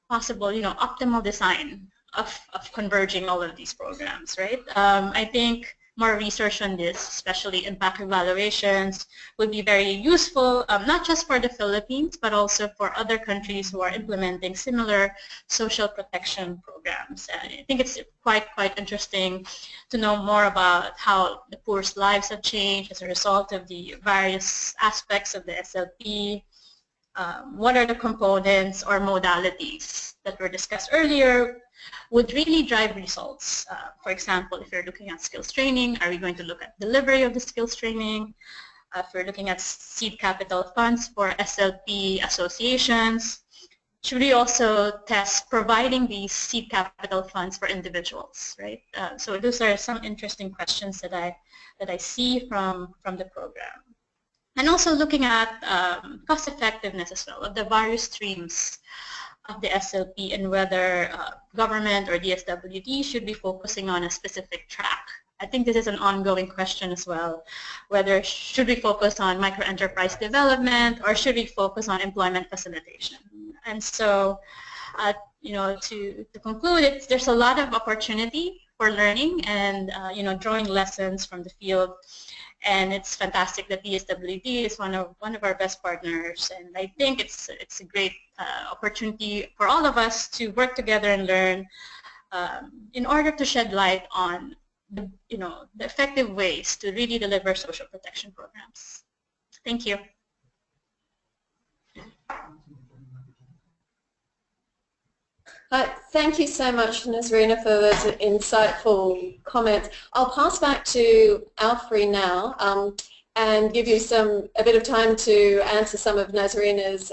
possible optimal design of converging all of these programs, right? I think more research on this, especially impact evaluations, would be very useful, not just for the Philippines, but also for other countries who are implementing similar social protection programs. And I think it's quite interesting to know more about how the poor's lives have changed as a result of the various aspects of the SLP. What are the components or modalities that were discussed earlier would really drive results. For example, if you're looking at skills training, are we going to look at delivery of the skills training? If we're looking at seed capital funds for SLP associations, should we also test providing these seed capital funds for individuals, right? So those are some interesting questions that I see from the program. And also looking at cost effectiveness as well of the various streams of the SLP and whether government or DSWD should be focusing on a specific track. I think this is an ongoing question as well, whether should we focus on micro-enterprise development or should we focus on employment facilitation. And so, to conclude, there's a lot of opportunity for learning and, drawing lessons from the field. And it's fantastic that DSWD is one of our best partners, and I think it's a great opportunity for all of us to work together and learn in order to shed light on the effective ways to really deliver social protection programs. Thank you. Thank you so much, Nassreena, for those insightful comments. I'll pass back to Alfrey now and give you a bit of time to answer some of Nassreena's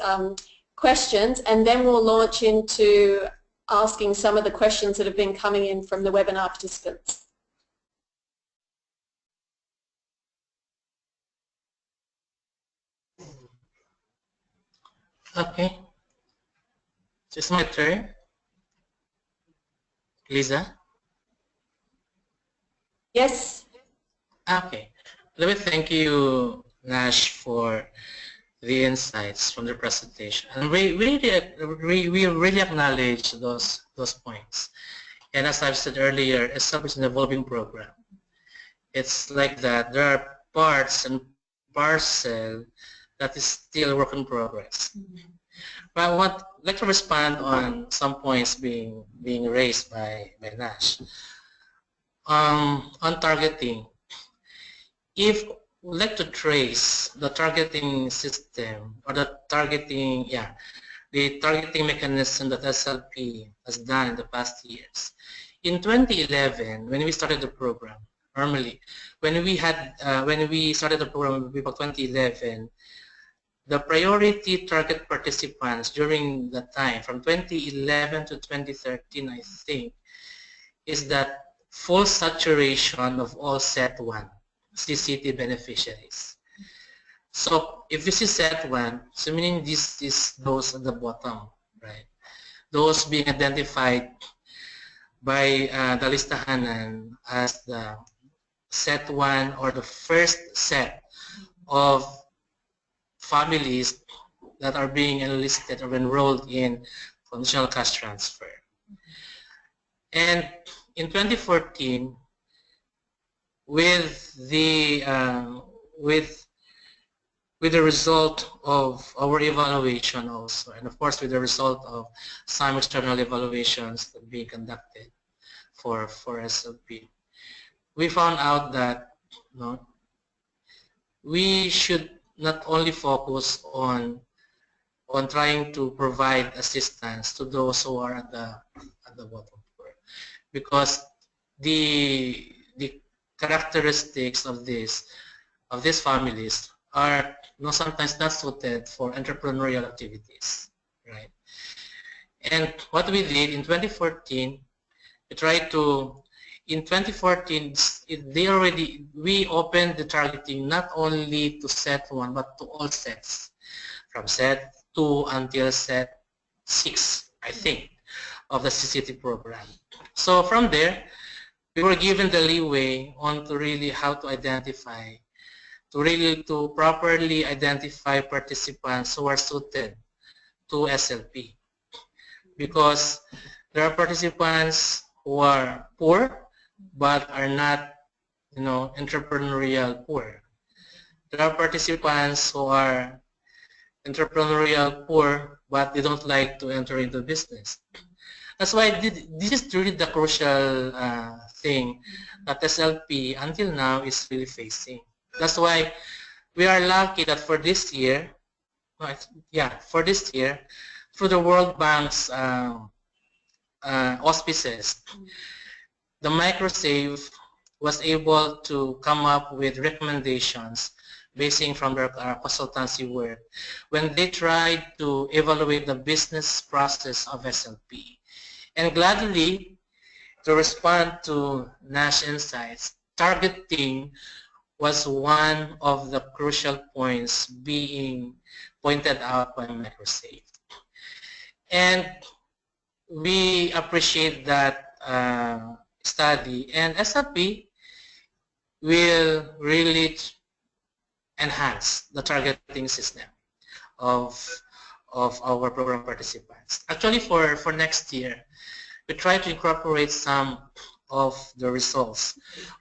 questions, and then we'll launch into asking some of the questions that have been coming in from the webinar participants. Okay. It's my turn. Lisa? Yes. Okay. Let me thank you, Nash, for the insights from the presentation, and we really acknowledge those points. And as I've said earlier, SLP is an evolving program. It's like that. There are parts and parcel that is still work in progress. But I would like to respond on some points being raised by Nash. On targeting, if we'd like to trace the targeting system or the targeting mechanism that SLP has done in the past years. In 2011, when we started the program, normally, when we started the program in 2011, the priority target participants during the time from 2011 to 2013, I think, is that full saturation of all set 1 CCT beneficiaries. So if this is set 1, so meaning this is those at the bottom, right? Those being identified by the listahanan as the set 1 or the first set of families that are being enlisted or enrolled in conditional cash transfer. And in 2014, with the result of our evaluation also, and of course with the result of some external evaluations that being conducted for SLP, we found out that we should not only focus on trying to provide assistance to those who are at the bottom floor, because the characteristics of these families are sometimes not suited for entrepreneurial activities, right? And what we did in 2014, we tried to, in 2014, we opened the targeting not only to set 1 but to all sets, from set 2 until set 6, I think, of the CCT program. So from there, we were given the leeway on to really how to identify, to properly identify participants who are suited to SLP. Because there are participants who are poor but are not, entrepreneurial poor. There are participants who are entrepreneurial poor but they don't like to enter into business. That's why this is really the crucial thing that SLP until now is really facing. That's why we are lucky that for this year, through the World Bank's auspices, the MicroSave was able to come up with recommendations basing from their consultancy work when they tried to evaluate the business process of SLP. And gladly, to respond to Nash insights, targeting was one of the crucial points being pointed out by MicroSave. And we appreciate that study, and SLP will really enhance the targeting system of our program participants. Actually, for next year, we try to incorporate some of the results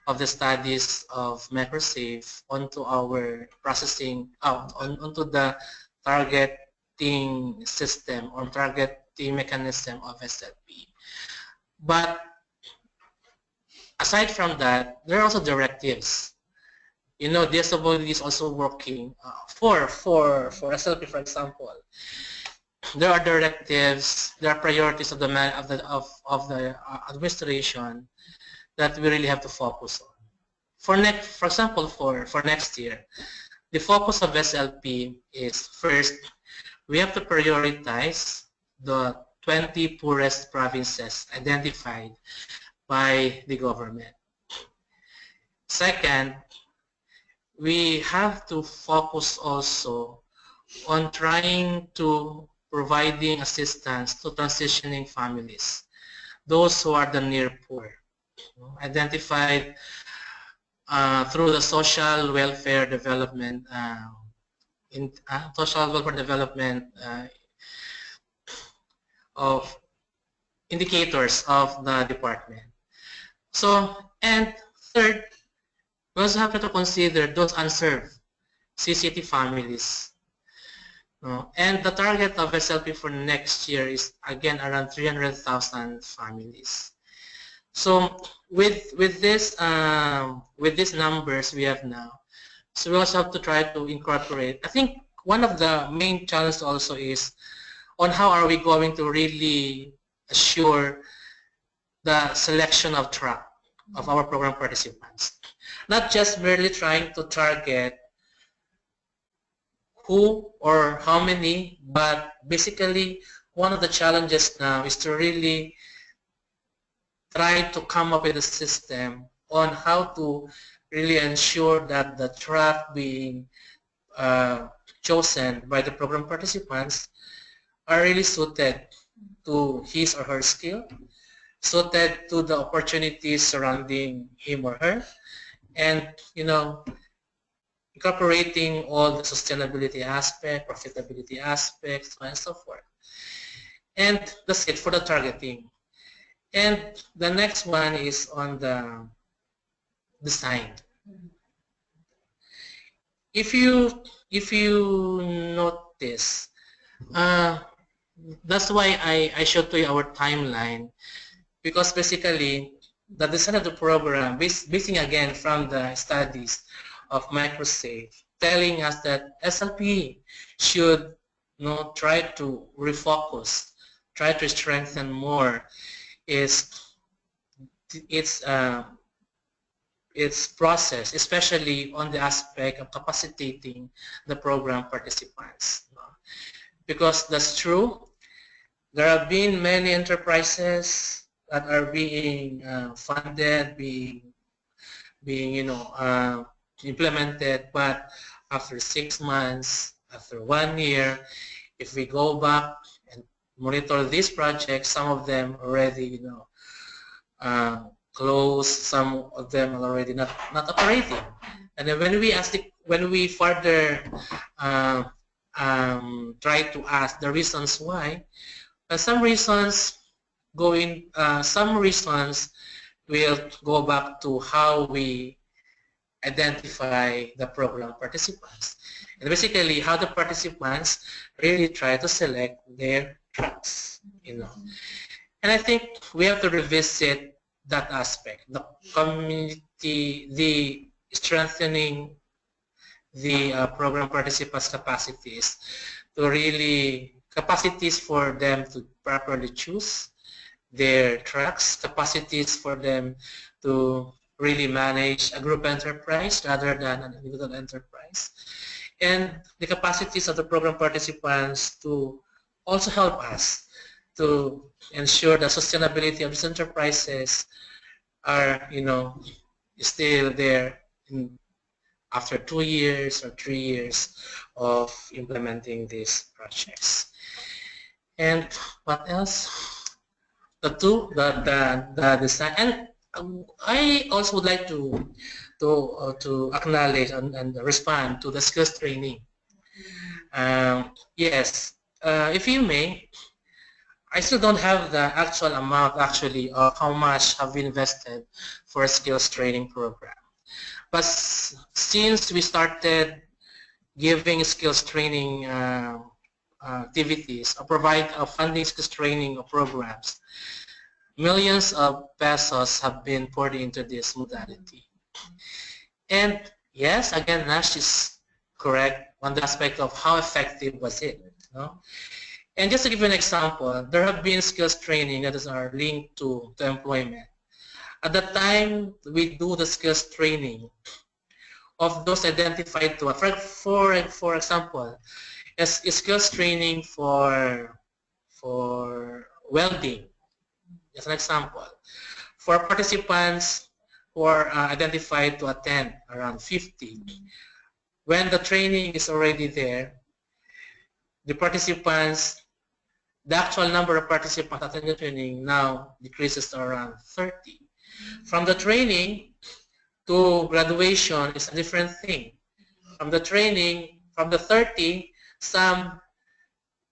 of the studies of MicroSave onto our processing, onto the targeting system or targeting mechanism of SLP. But aside from that, there are also directives. DSWD is also working for SLP, for example. There are directives, there are priorities of the administration that we really have to focus on. For example, for next year, the focus of SLP is, first, we have to prioritize the 20 poorest provinces identified by the government. Second, we have to focus also on trying to providing assistance to transitioning families, those who are the near poor, identified through the social welfare development in social welfare development of indicators of the department. So, and third, we also have to consider those unserved CCT families. And the target of SLP for next year is again around 300,000 families. So with these numbers we have now, so we also have to try to incorporate. I think one of the main challenges also is on how are we going to really assure the selection of track of our program participants. Not just merely trying to target who or how many, but basically one of the challenges now is to really try to come up with a system on how to really ensure that the track being chosen by the program participants are really suited to his or her skill, suited to the opportunities surrounding him or her, and incorporating all the sustainability aspect, profitability aspects, so on and so forth. And that's it for the targeting. And the next one is on the design. If you notice, that's why I showed to you our timeline, because basically the design of the program, basing again from the studies of MicroSafe, telling us that SLP should try to refocus, try to strengthen more its process, especially on the aspect of capacitating the program participants. Because that's true, there have been many enterprises that are being funded, being implemented, but after 6 months, after 1 year, if we go back and monitor these projects, some of them already closed, some of them are already not operating. And then when we further try to ask the reasons why, some reasons will go back to how we identify the program participants, and basically how the participants really try to select their tracks, And I think we have to revisit that aspect, the community, the strengthening the program participants' capacities for them to properly choose their tracks, capacities for them to really manage a group enterprise rather than an individual enterprise, and the capacities of the program participants to also help us to ensure the sustainability of these enterprises are, still there after 2 years or 3 years of implementing these projects. And what else? The design. And I also would like to acknowledge and respond to the skills training. Yes, if you may, I still don't have the actual amount actually of how much have been invested for a skills training program. But since we started giving skills training activities or provide funding skills training programs, millions of pesos have been poured into this modality. And yes, again, Nash is correct on the aspect of how effective was it. And just to give you an example, there have been skills training that are linked to employment. At the time we do the skills training of those identified to, for example, as skills training for welding, as an example, for participants who are identified to attend around 50, when the training is already there, the actual number of participants attending the training now decreases to around 30. From the training to graduation is a different thing. From the training from the 30, some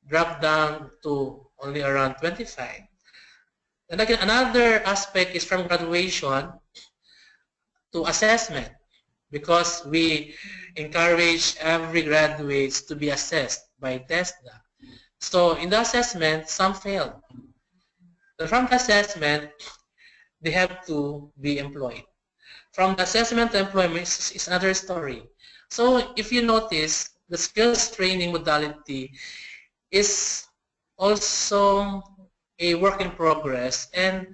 dropped down to only around 25. And again, another aspect is from graduation to assessment, because we encourage every graduates to be assessed by TESDA. So in the assessment, some failed. So from the assessment, they have to be employed. From the assessment to employment is another story. So if you notice, the skills training modality is also a work in progress, and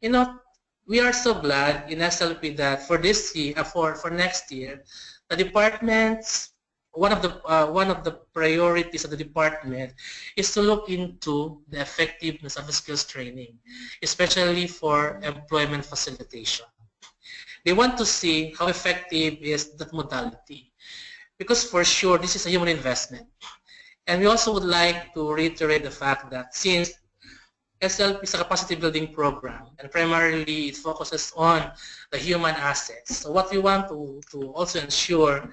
you know, we are so glad in SLP that for this year, for next year, the departments, one of the priorities of the department is to look into the effectiveness of the skills training, especially for employment facilitation. They want to see how effective is that modality, because for sure this is a human investment. And we also would like to reiterate the fact that since SLP is a capacity building program, and primarily it focuses on the human assets. So what we want to also ensure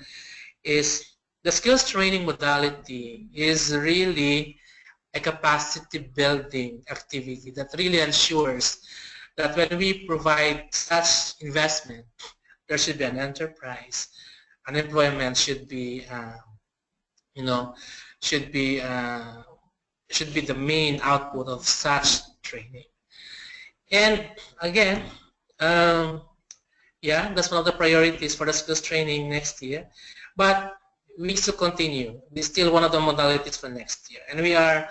is the skills training modality is really a capacity building activity that really ensures that when we provide such investment, there should be an enterprise. Unemployment should be, should be the main output of such training. And again, yeah, that's one of the priorities for the skills training next year. But we still continue. It's still one of the modalities for next year. And we are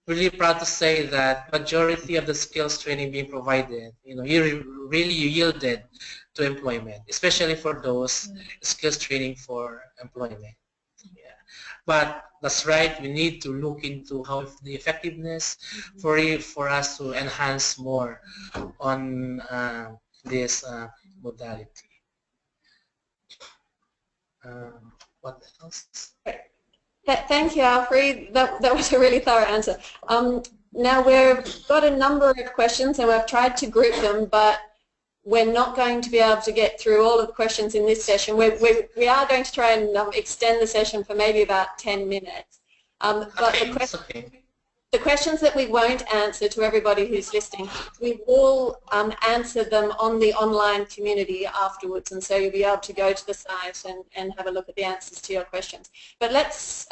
really proud to say that majority of the skills training being provided, really yielded to employment, especially for those skills training for employment. Yeah. But that's right, we need to look into how the effectiveness for us to enhance more on this modality. What else? Thank you, Alfrey. That was a really thorough answer. Now we've got a number of questions and we've tried to group them, but we're not going to be able to get through all of the questions in this session. We are going to try and extend the session for maybe about 10 minutes. But the questions that we won't answer to everybody who's listening, we will answer them on the online community afterwards, and so you'll be able to go to the site and have a look at the answers to your questions. But let's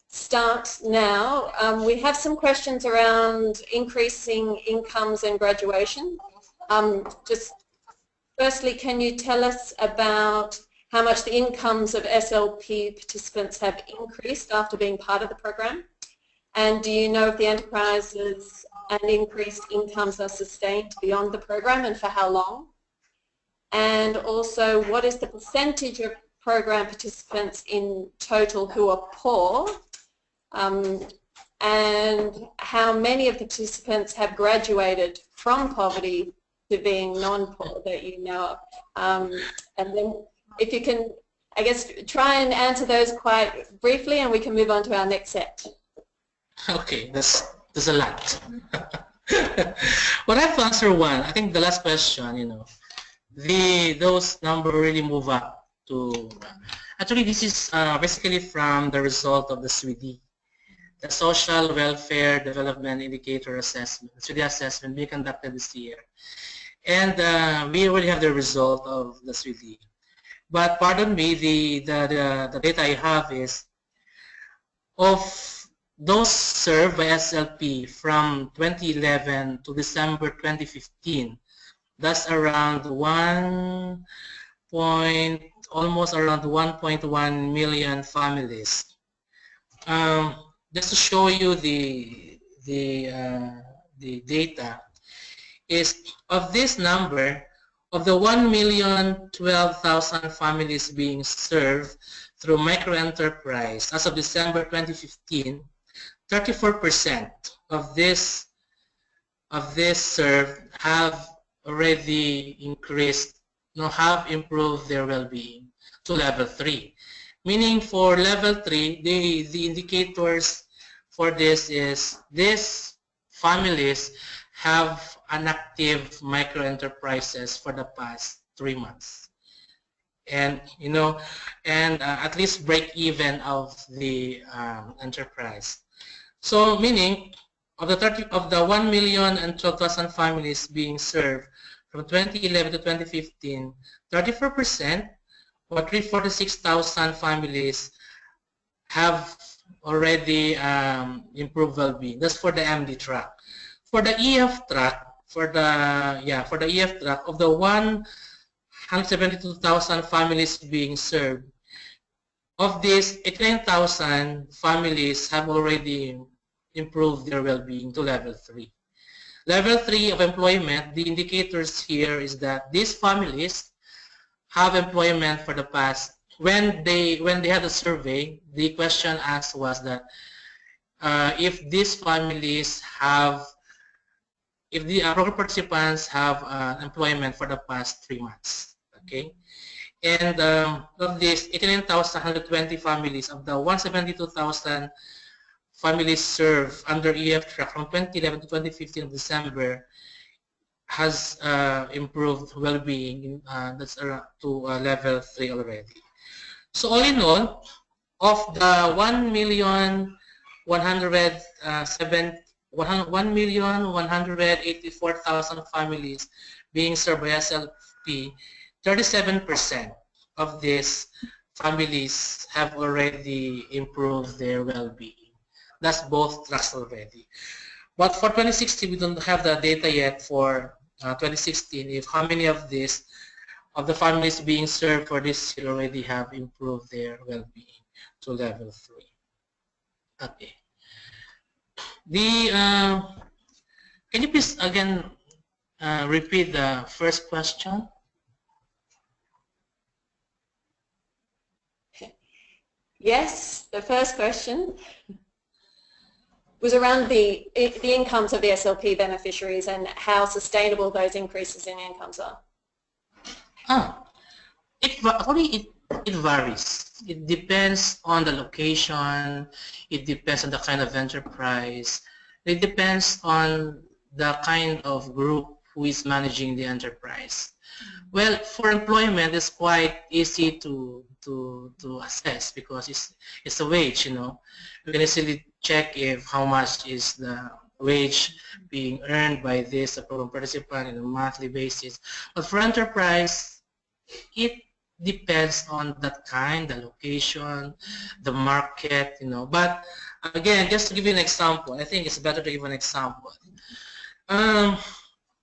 start now. We have some questions around increasing incomes and graduation. Just firstly, can you tell us about how much the incomes of SLP participants have increased after being part of the program? And do you know if the enterprises and increased incomes are sustained beyond the program, and for how long? And also, what is the percentage of program participants in total who are poor? And how many of the participants have graduated from poverty to being non-poor that you know of? And then if you can, I guess, try and answer those quite briefly, and we can move on to our next set. Okay, there's a lot. But I have to answer one. I think the last question, those numbers really move up to. Actually, this is basically from the result of the SWIDI, the Social Welfare Development Indicator Assessment, SWIDI assessment being conducted this year, and we already have the result of the SWIDI. But pardon me, the data I have is of those served by SLP from 2011 to December 2015, that's around almost around 1.1 million families. Just to show you the data, is of this number, of the 1,012,000 families being served through microenterprise as of December 2015, 34% of this served have already increased, have improved their well-being to level 3. Meaning for level 3, the indicators for this is these families have an active microenterprises for the past 3 months. and at least break even of the enterprise. So meaning of the 1,012,000 families being served from 2011 to 2015, 34% or 346,000 families have already improved well-being. That's for the MD track. For the EF track, of the 172,000 families being served, of these, 89,000 families have already improved their well-being to level 3. Level 3 of employment, the indicators here is that these families have employment for the past, when they had a survey, the question asked was that if these families have, if the program participants have employment for the past 3 months, okay? And of this, 89,120 families of the 172,000 families served under EF track from 2011 to 2015 December has improved well-being. That's to level 3 already. So all in all, of the 1,184,000 families being served by SLP, 37% of these families have already improved their well-being. That's both tracks already. But for 2016, we don't have the data yet for 2016, if how many of these, of the families being served for this year already have improved their well-being to level 3. Okay. Can you please again repeat the first question? Yes, the first question was around the incomes of the SLP beneficiaries and how sustainable those increases in incomes are. It varies. It depends on the location. It depends on the kind of enterprise. It depends on the kind of group who is managing the enterprise. Well, for employment, it's quite easy to assess because it's a wage. You can easily check if how much is the wage being earned by this program participant on a monthly basis. But for enterprise, it depends on that kind, the location, the market, But again, just to give you an example, I think it's better to give an example.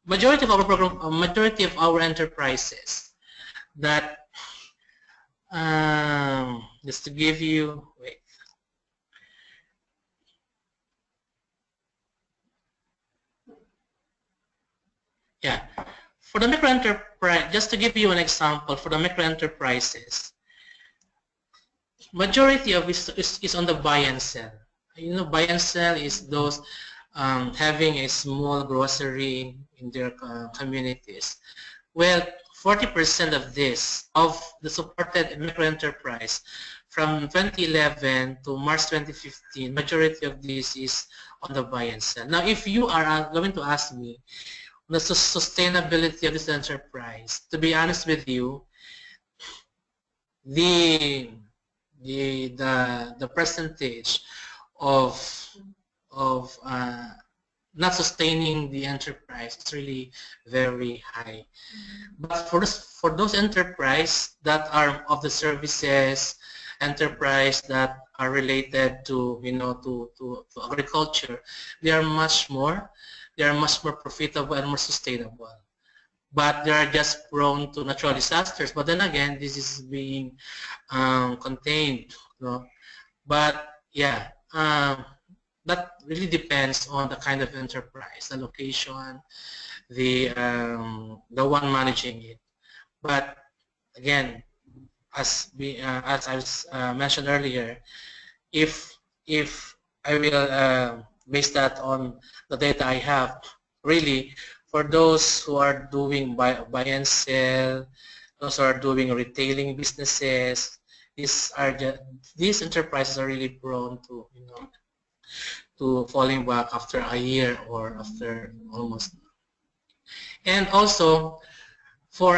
Majority of our program, majority of our enterprises that, just to give you, wait. Yeah, for the micro enterprise, just to give you an example, for the micro enterprises, majority of it is on the buy and sell. Buy and sell is those having a small grocery in their communities. Well, 40% of this, of the supported micro enterprise from 2011 to March 2015, majority of this is on the buy and sell. Now, if you are going to ask me the sustainability of this enterprise, to be honest with you, the percentage of not sustaining the enterprise is really very high. But for those enterprise that are of the services, enterprise that are related to to agriculture, they are much more profitable and more sustainable. But they are just prone to natural disasters. But then again, this is being contained. But yeah. That really depends on the kind of enterprise, the location, the one managing it. But again, as I mentioned earlier, if I will base that on the data I have, really for those who are doing buy and sell, those who are doing retailing businesses, these enterprises are really prone to to falling back after a year or after almost. And also, for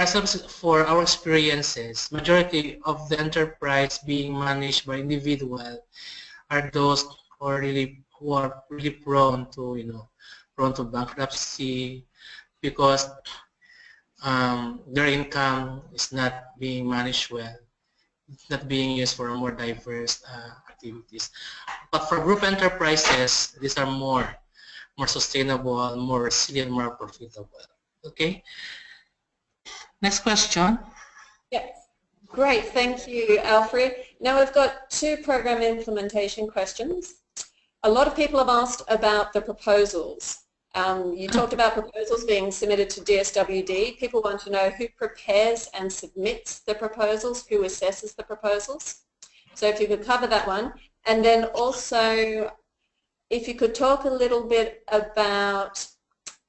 our experiences, majority of the enterprise being managed by individual are those who are really prone to prone to bankruptcy because their income is not being managed well, not being used for more diverse activities. But for group enterprises, these are more sustainable, more resilient, more profitable. Okay. Next question. Yes. Great. Thank you, Alfrey. Now we've got 2 program implementation questions. A lot of people have asked about the proposals. You talked about proposals being submitted to DSWD. People want to know who prepares and submits the proposals, who assesses the proposals. So if you could cover that one. And then also, if you could talk a little bit about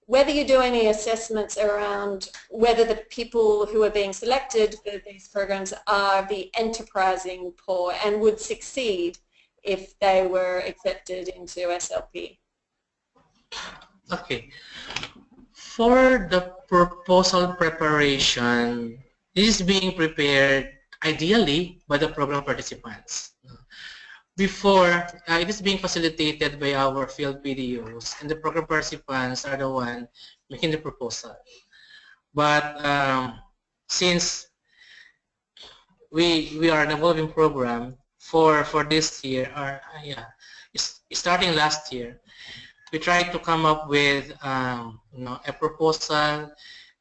whether you do any assessments around whether the people who are being selected for these programs are the enterprising poor and would succeed if they were accepted into SLP. Okay. For the proposal preparation, this is being prepared ideally by the program participants. Before, it is being facilitated by our field PDOs, and the program participants are the one making the proposal. But since we are an evolving program for this year, starting last year, we tried to come up with a proposal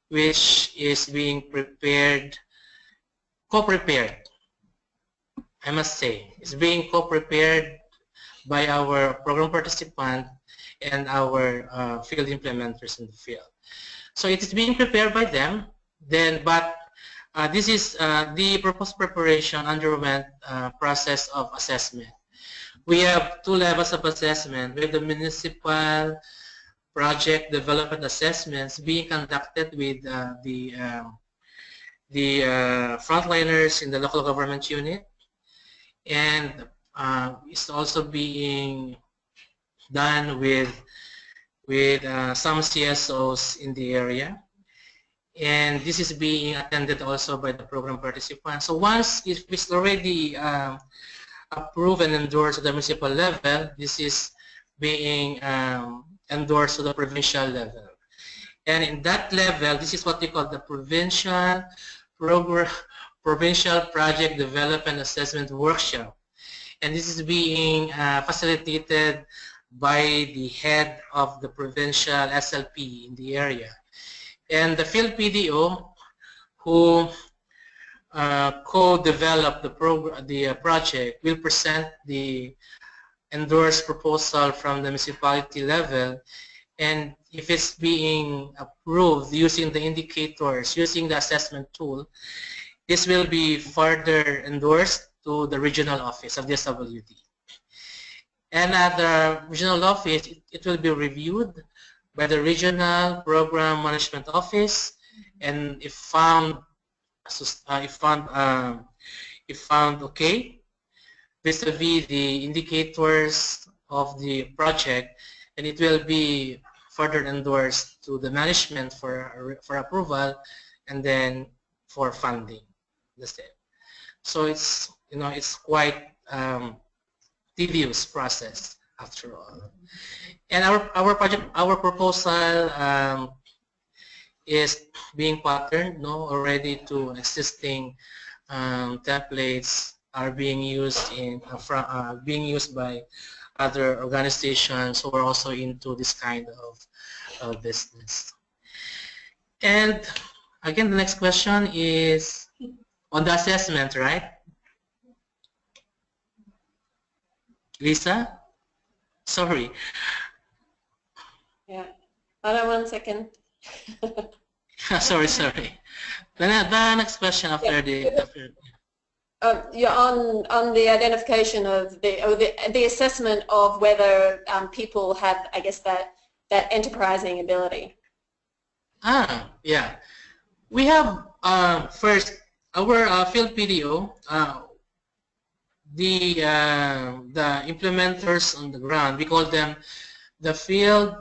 which is being prepared, co-prepared. I must say, it's being co-prepared by our program participant and our field implementers in the field. So it is being prepared by them. But this is the proposal preparation underwent process of assessment. We have 2 levels of assessment. We have the municipal project development assessments being conducted with the frontliners in the local government unit, and it's also being done with some CSOs in the area, and this is being attended also by the program participants. So once it's already approved and endorsed at the municipal level, this is being endorsed to the provincial level, and in that level, this is what we call the provincial project development assessment workshop, and this is being facilitated by the head of the provincial SLP in the area, and the field PDO who co-developed the project will present the endorsed proposal from the municipality level, and if it's being approved using the indicators, using the assessment tool, this will be further endorsed to the regional office of the SWD. And at the regional office, it will be reviewed by the regional program management office, and if found okay vis-a-vis the indicators of the project, and it will be further endorsed to the management for approval and then for funding. That's it. So it's it's quite tedious process after all. And our proposal is being patterned already to existing templates are being used by other organizations who are also into this kind of business. And again, the next question is on the assessment, right? Lisa? Sorry. Yeah. Hold on 1 second. sorry. The next question after you're on the identification of the assessment of whether people have, I guess, that enterprising ability. Yeah. We have first our field PDO, the implementers on the ground. We call them the field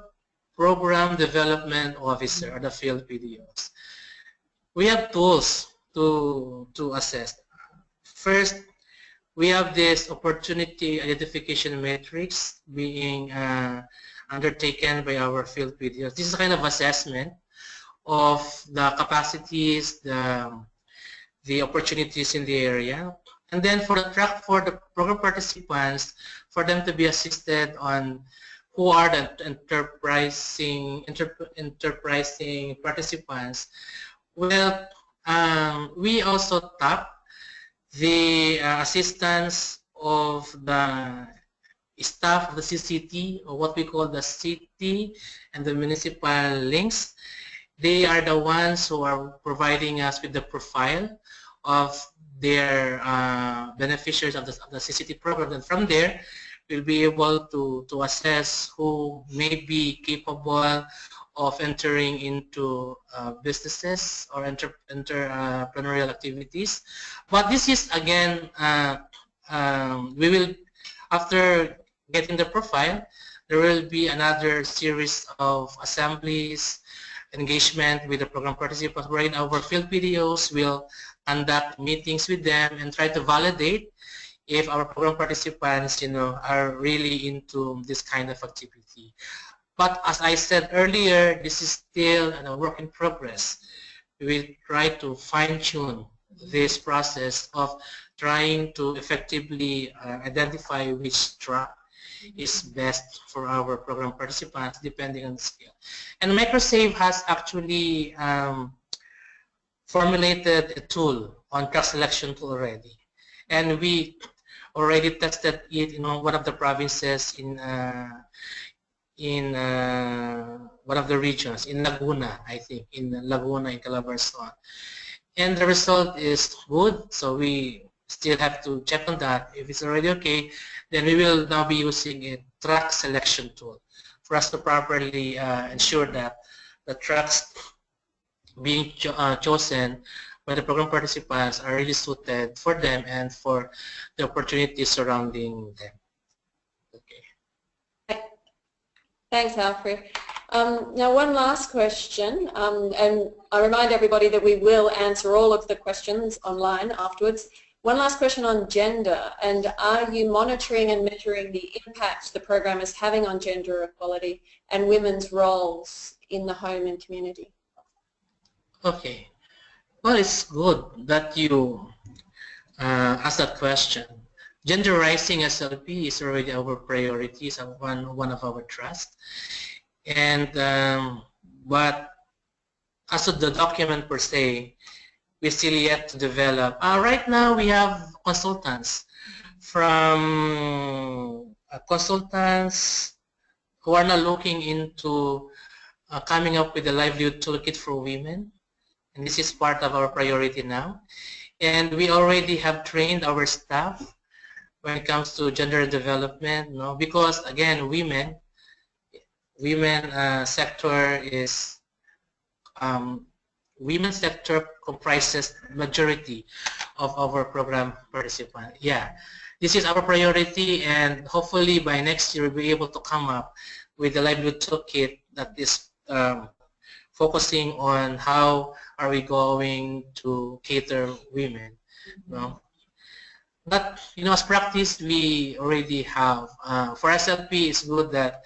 program development officer, or the field PDOs. we have tools to assess. First, we have this opportunity identification matrix being undertaken by our field videos. This is a kind of assessment of the capacities, the opportunities in the area. And then for the program participants, for them to be assisted on who are the enterprising participants. Well, we also tap the assistance of the staff of the CCT, or what we call the city and the municipal links. They are the ones who are providing us with the profile of their beneficiaries of the CCT program, and from there we'll be able to assess who may be capable of entering into businesses or entrepreneurial activities. But this is again, we will, after getting the profile, there will be another series of assemblies, engagement with the program participants, wherein our field videos will conduct meetings with them and try to validate if our program participants, are really into this kind of activity. But as I said earlier, this is still a work in progress. We will try to fine-tune this process of trying to effectively identify which track is best for our program participants depending on the skill. And MicroSave has actually formulated a tool on track selection tool already. And we already tested it in one of the provinces in one of the regions, in Laguna, I think, in Laguna, in Calabarzon. And the result is good, so we still have to check on that. If it's already okay, then we will now be using a track selection tool for us to properly ensure that the tracks being chosen by the program participants are really suited for them and for the opportunities surrounding them. Okay. Thanks, Alfrey. Now, one last question, and I remind everybody that we will answer all of the questions online afterwards. One last question on gender, and are you monitoring and measuring the impact the program is having on gender equality and women's roles in the home and community? Okay. Well, it's good that you asked that question. Genderizing SLP is already our priority, is one of our trusts. And but as of the document per se, we still yet to develop. Right now we have consultants from consultants who are now looking into coming up with a livelihood toolkit for women. And this is part of our priority now. And we already have trained our staff when it comes to gender development, because again, women sector is women sector comprises majority of our program participants. Yeah, this is our priority, and hopefully by next year we'll be able to come up with a livelihood toolkit that is focusing on how are we going to cater women. But as practice, we already have. For SLP, it's good that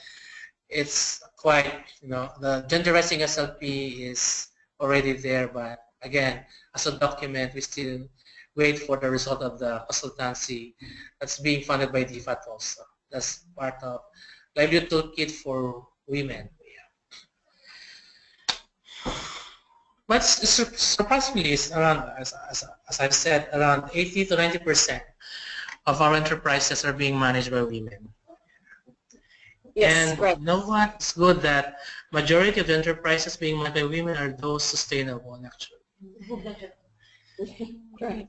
it's quite, the genderizing SLP is already there, but again, as a document, we still wait for the result of the consultancy that's being funded by DFAT also. That's part of livelihood toolkit for women. But surprisingly, it's around, as I've said, around 80 to 90% of our enterprises are being managed by women. Yes, and right. You know what? It's good that majority of the enterprises being managed by women are those sustainable, actually. Great.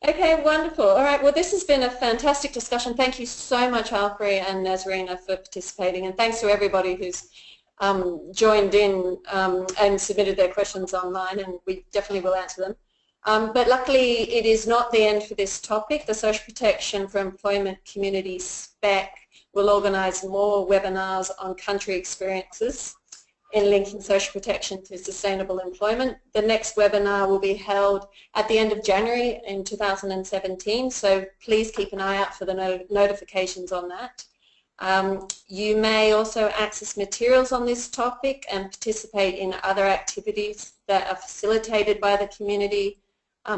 Okay, wonderful. All right, well, this has been a fantastic discussion. Thank you so much, Alfrey and Nassreena, for participating, and thanks to everybody who's joined in and submitted their questions online, and we definitely will answer them. But luckily, it is not the end for this topic. The Social Protection for Employment Community SPEC will organise more webinars on country experiences in linking social protection to sustainable employment. The next webinar will be held at the end of January in 2017, so please keep an eye out for the notifications on that. You may also access materials on this topic and participate in other activities that are facilitated by the community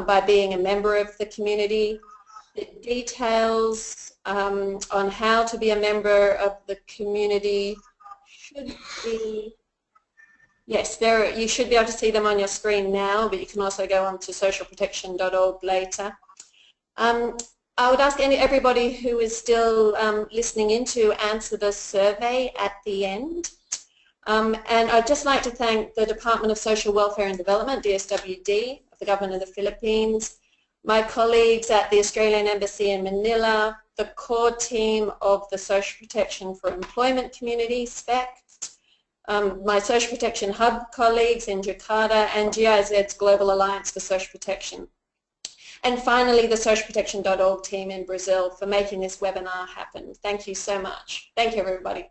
by being a member of the community. The details on how to be a member of the community should be, yes, you should be able to see them on your screen now, but you can also go on to socialprotection.org later. I would ask everybody who is still listening in to answer the survey at the end. And I'd just like to thank the Department of Social Welfare and Development, DSWD, of the Government of the Philippines, my colleagues at the Australian Embassy in Manila, the core team of the Social Protection for Employment Community, SPEC, my Social Protection Hub colleagues in Jakarta, and GIZ's Global Alliance for Social Protection. And finally, the socialprotection.org team in Brazil for making this webinar happen. Thank you so much. Thank you, everybody.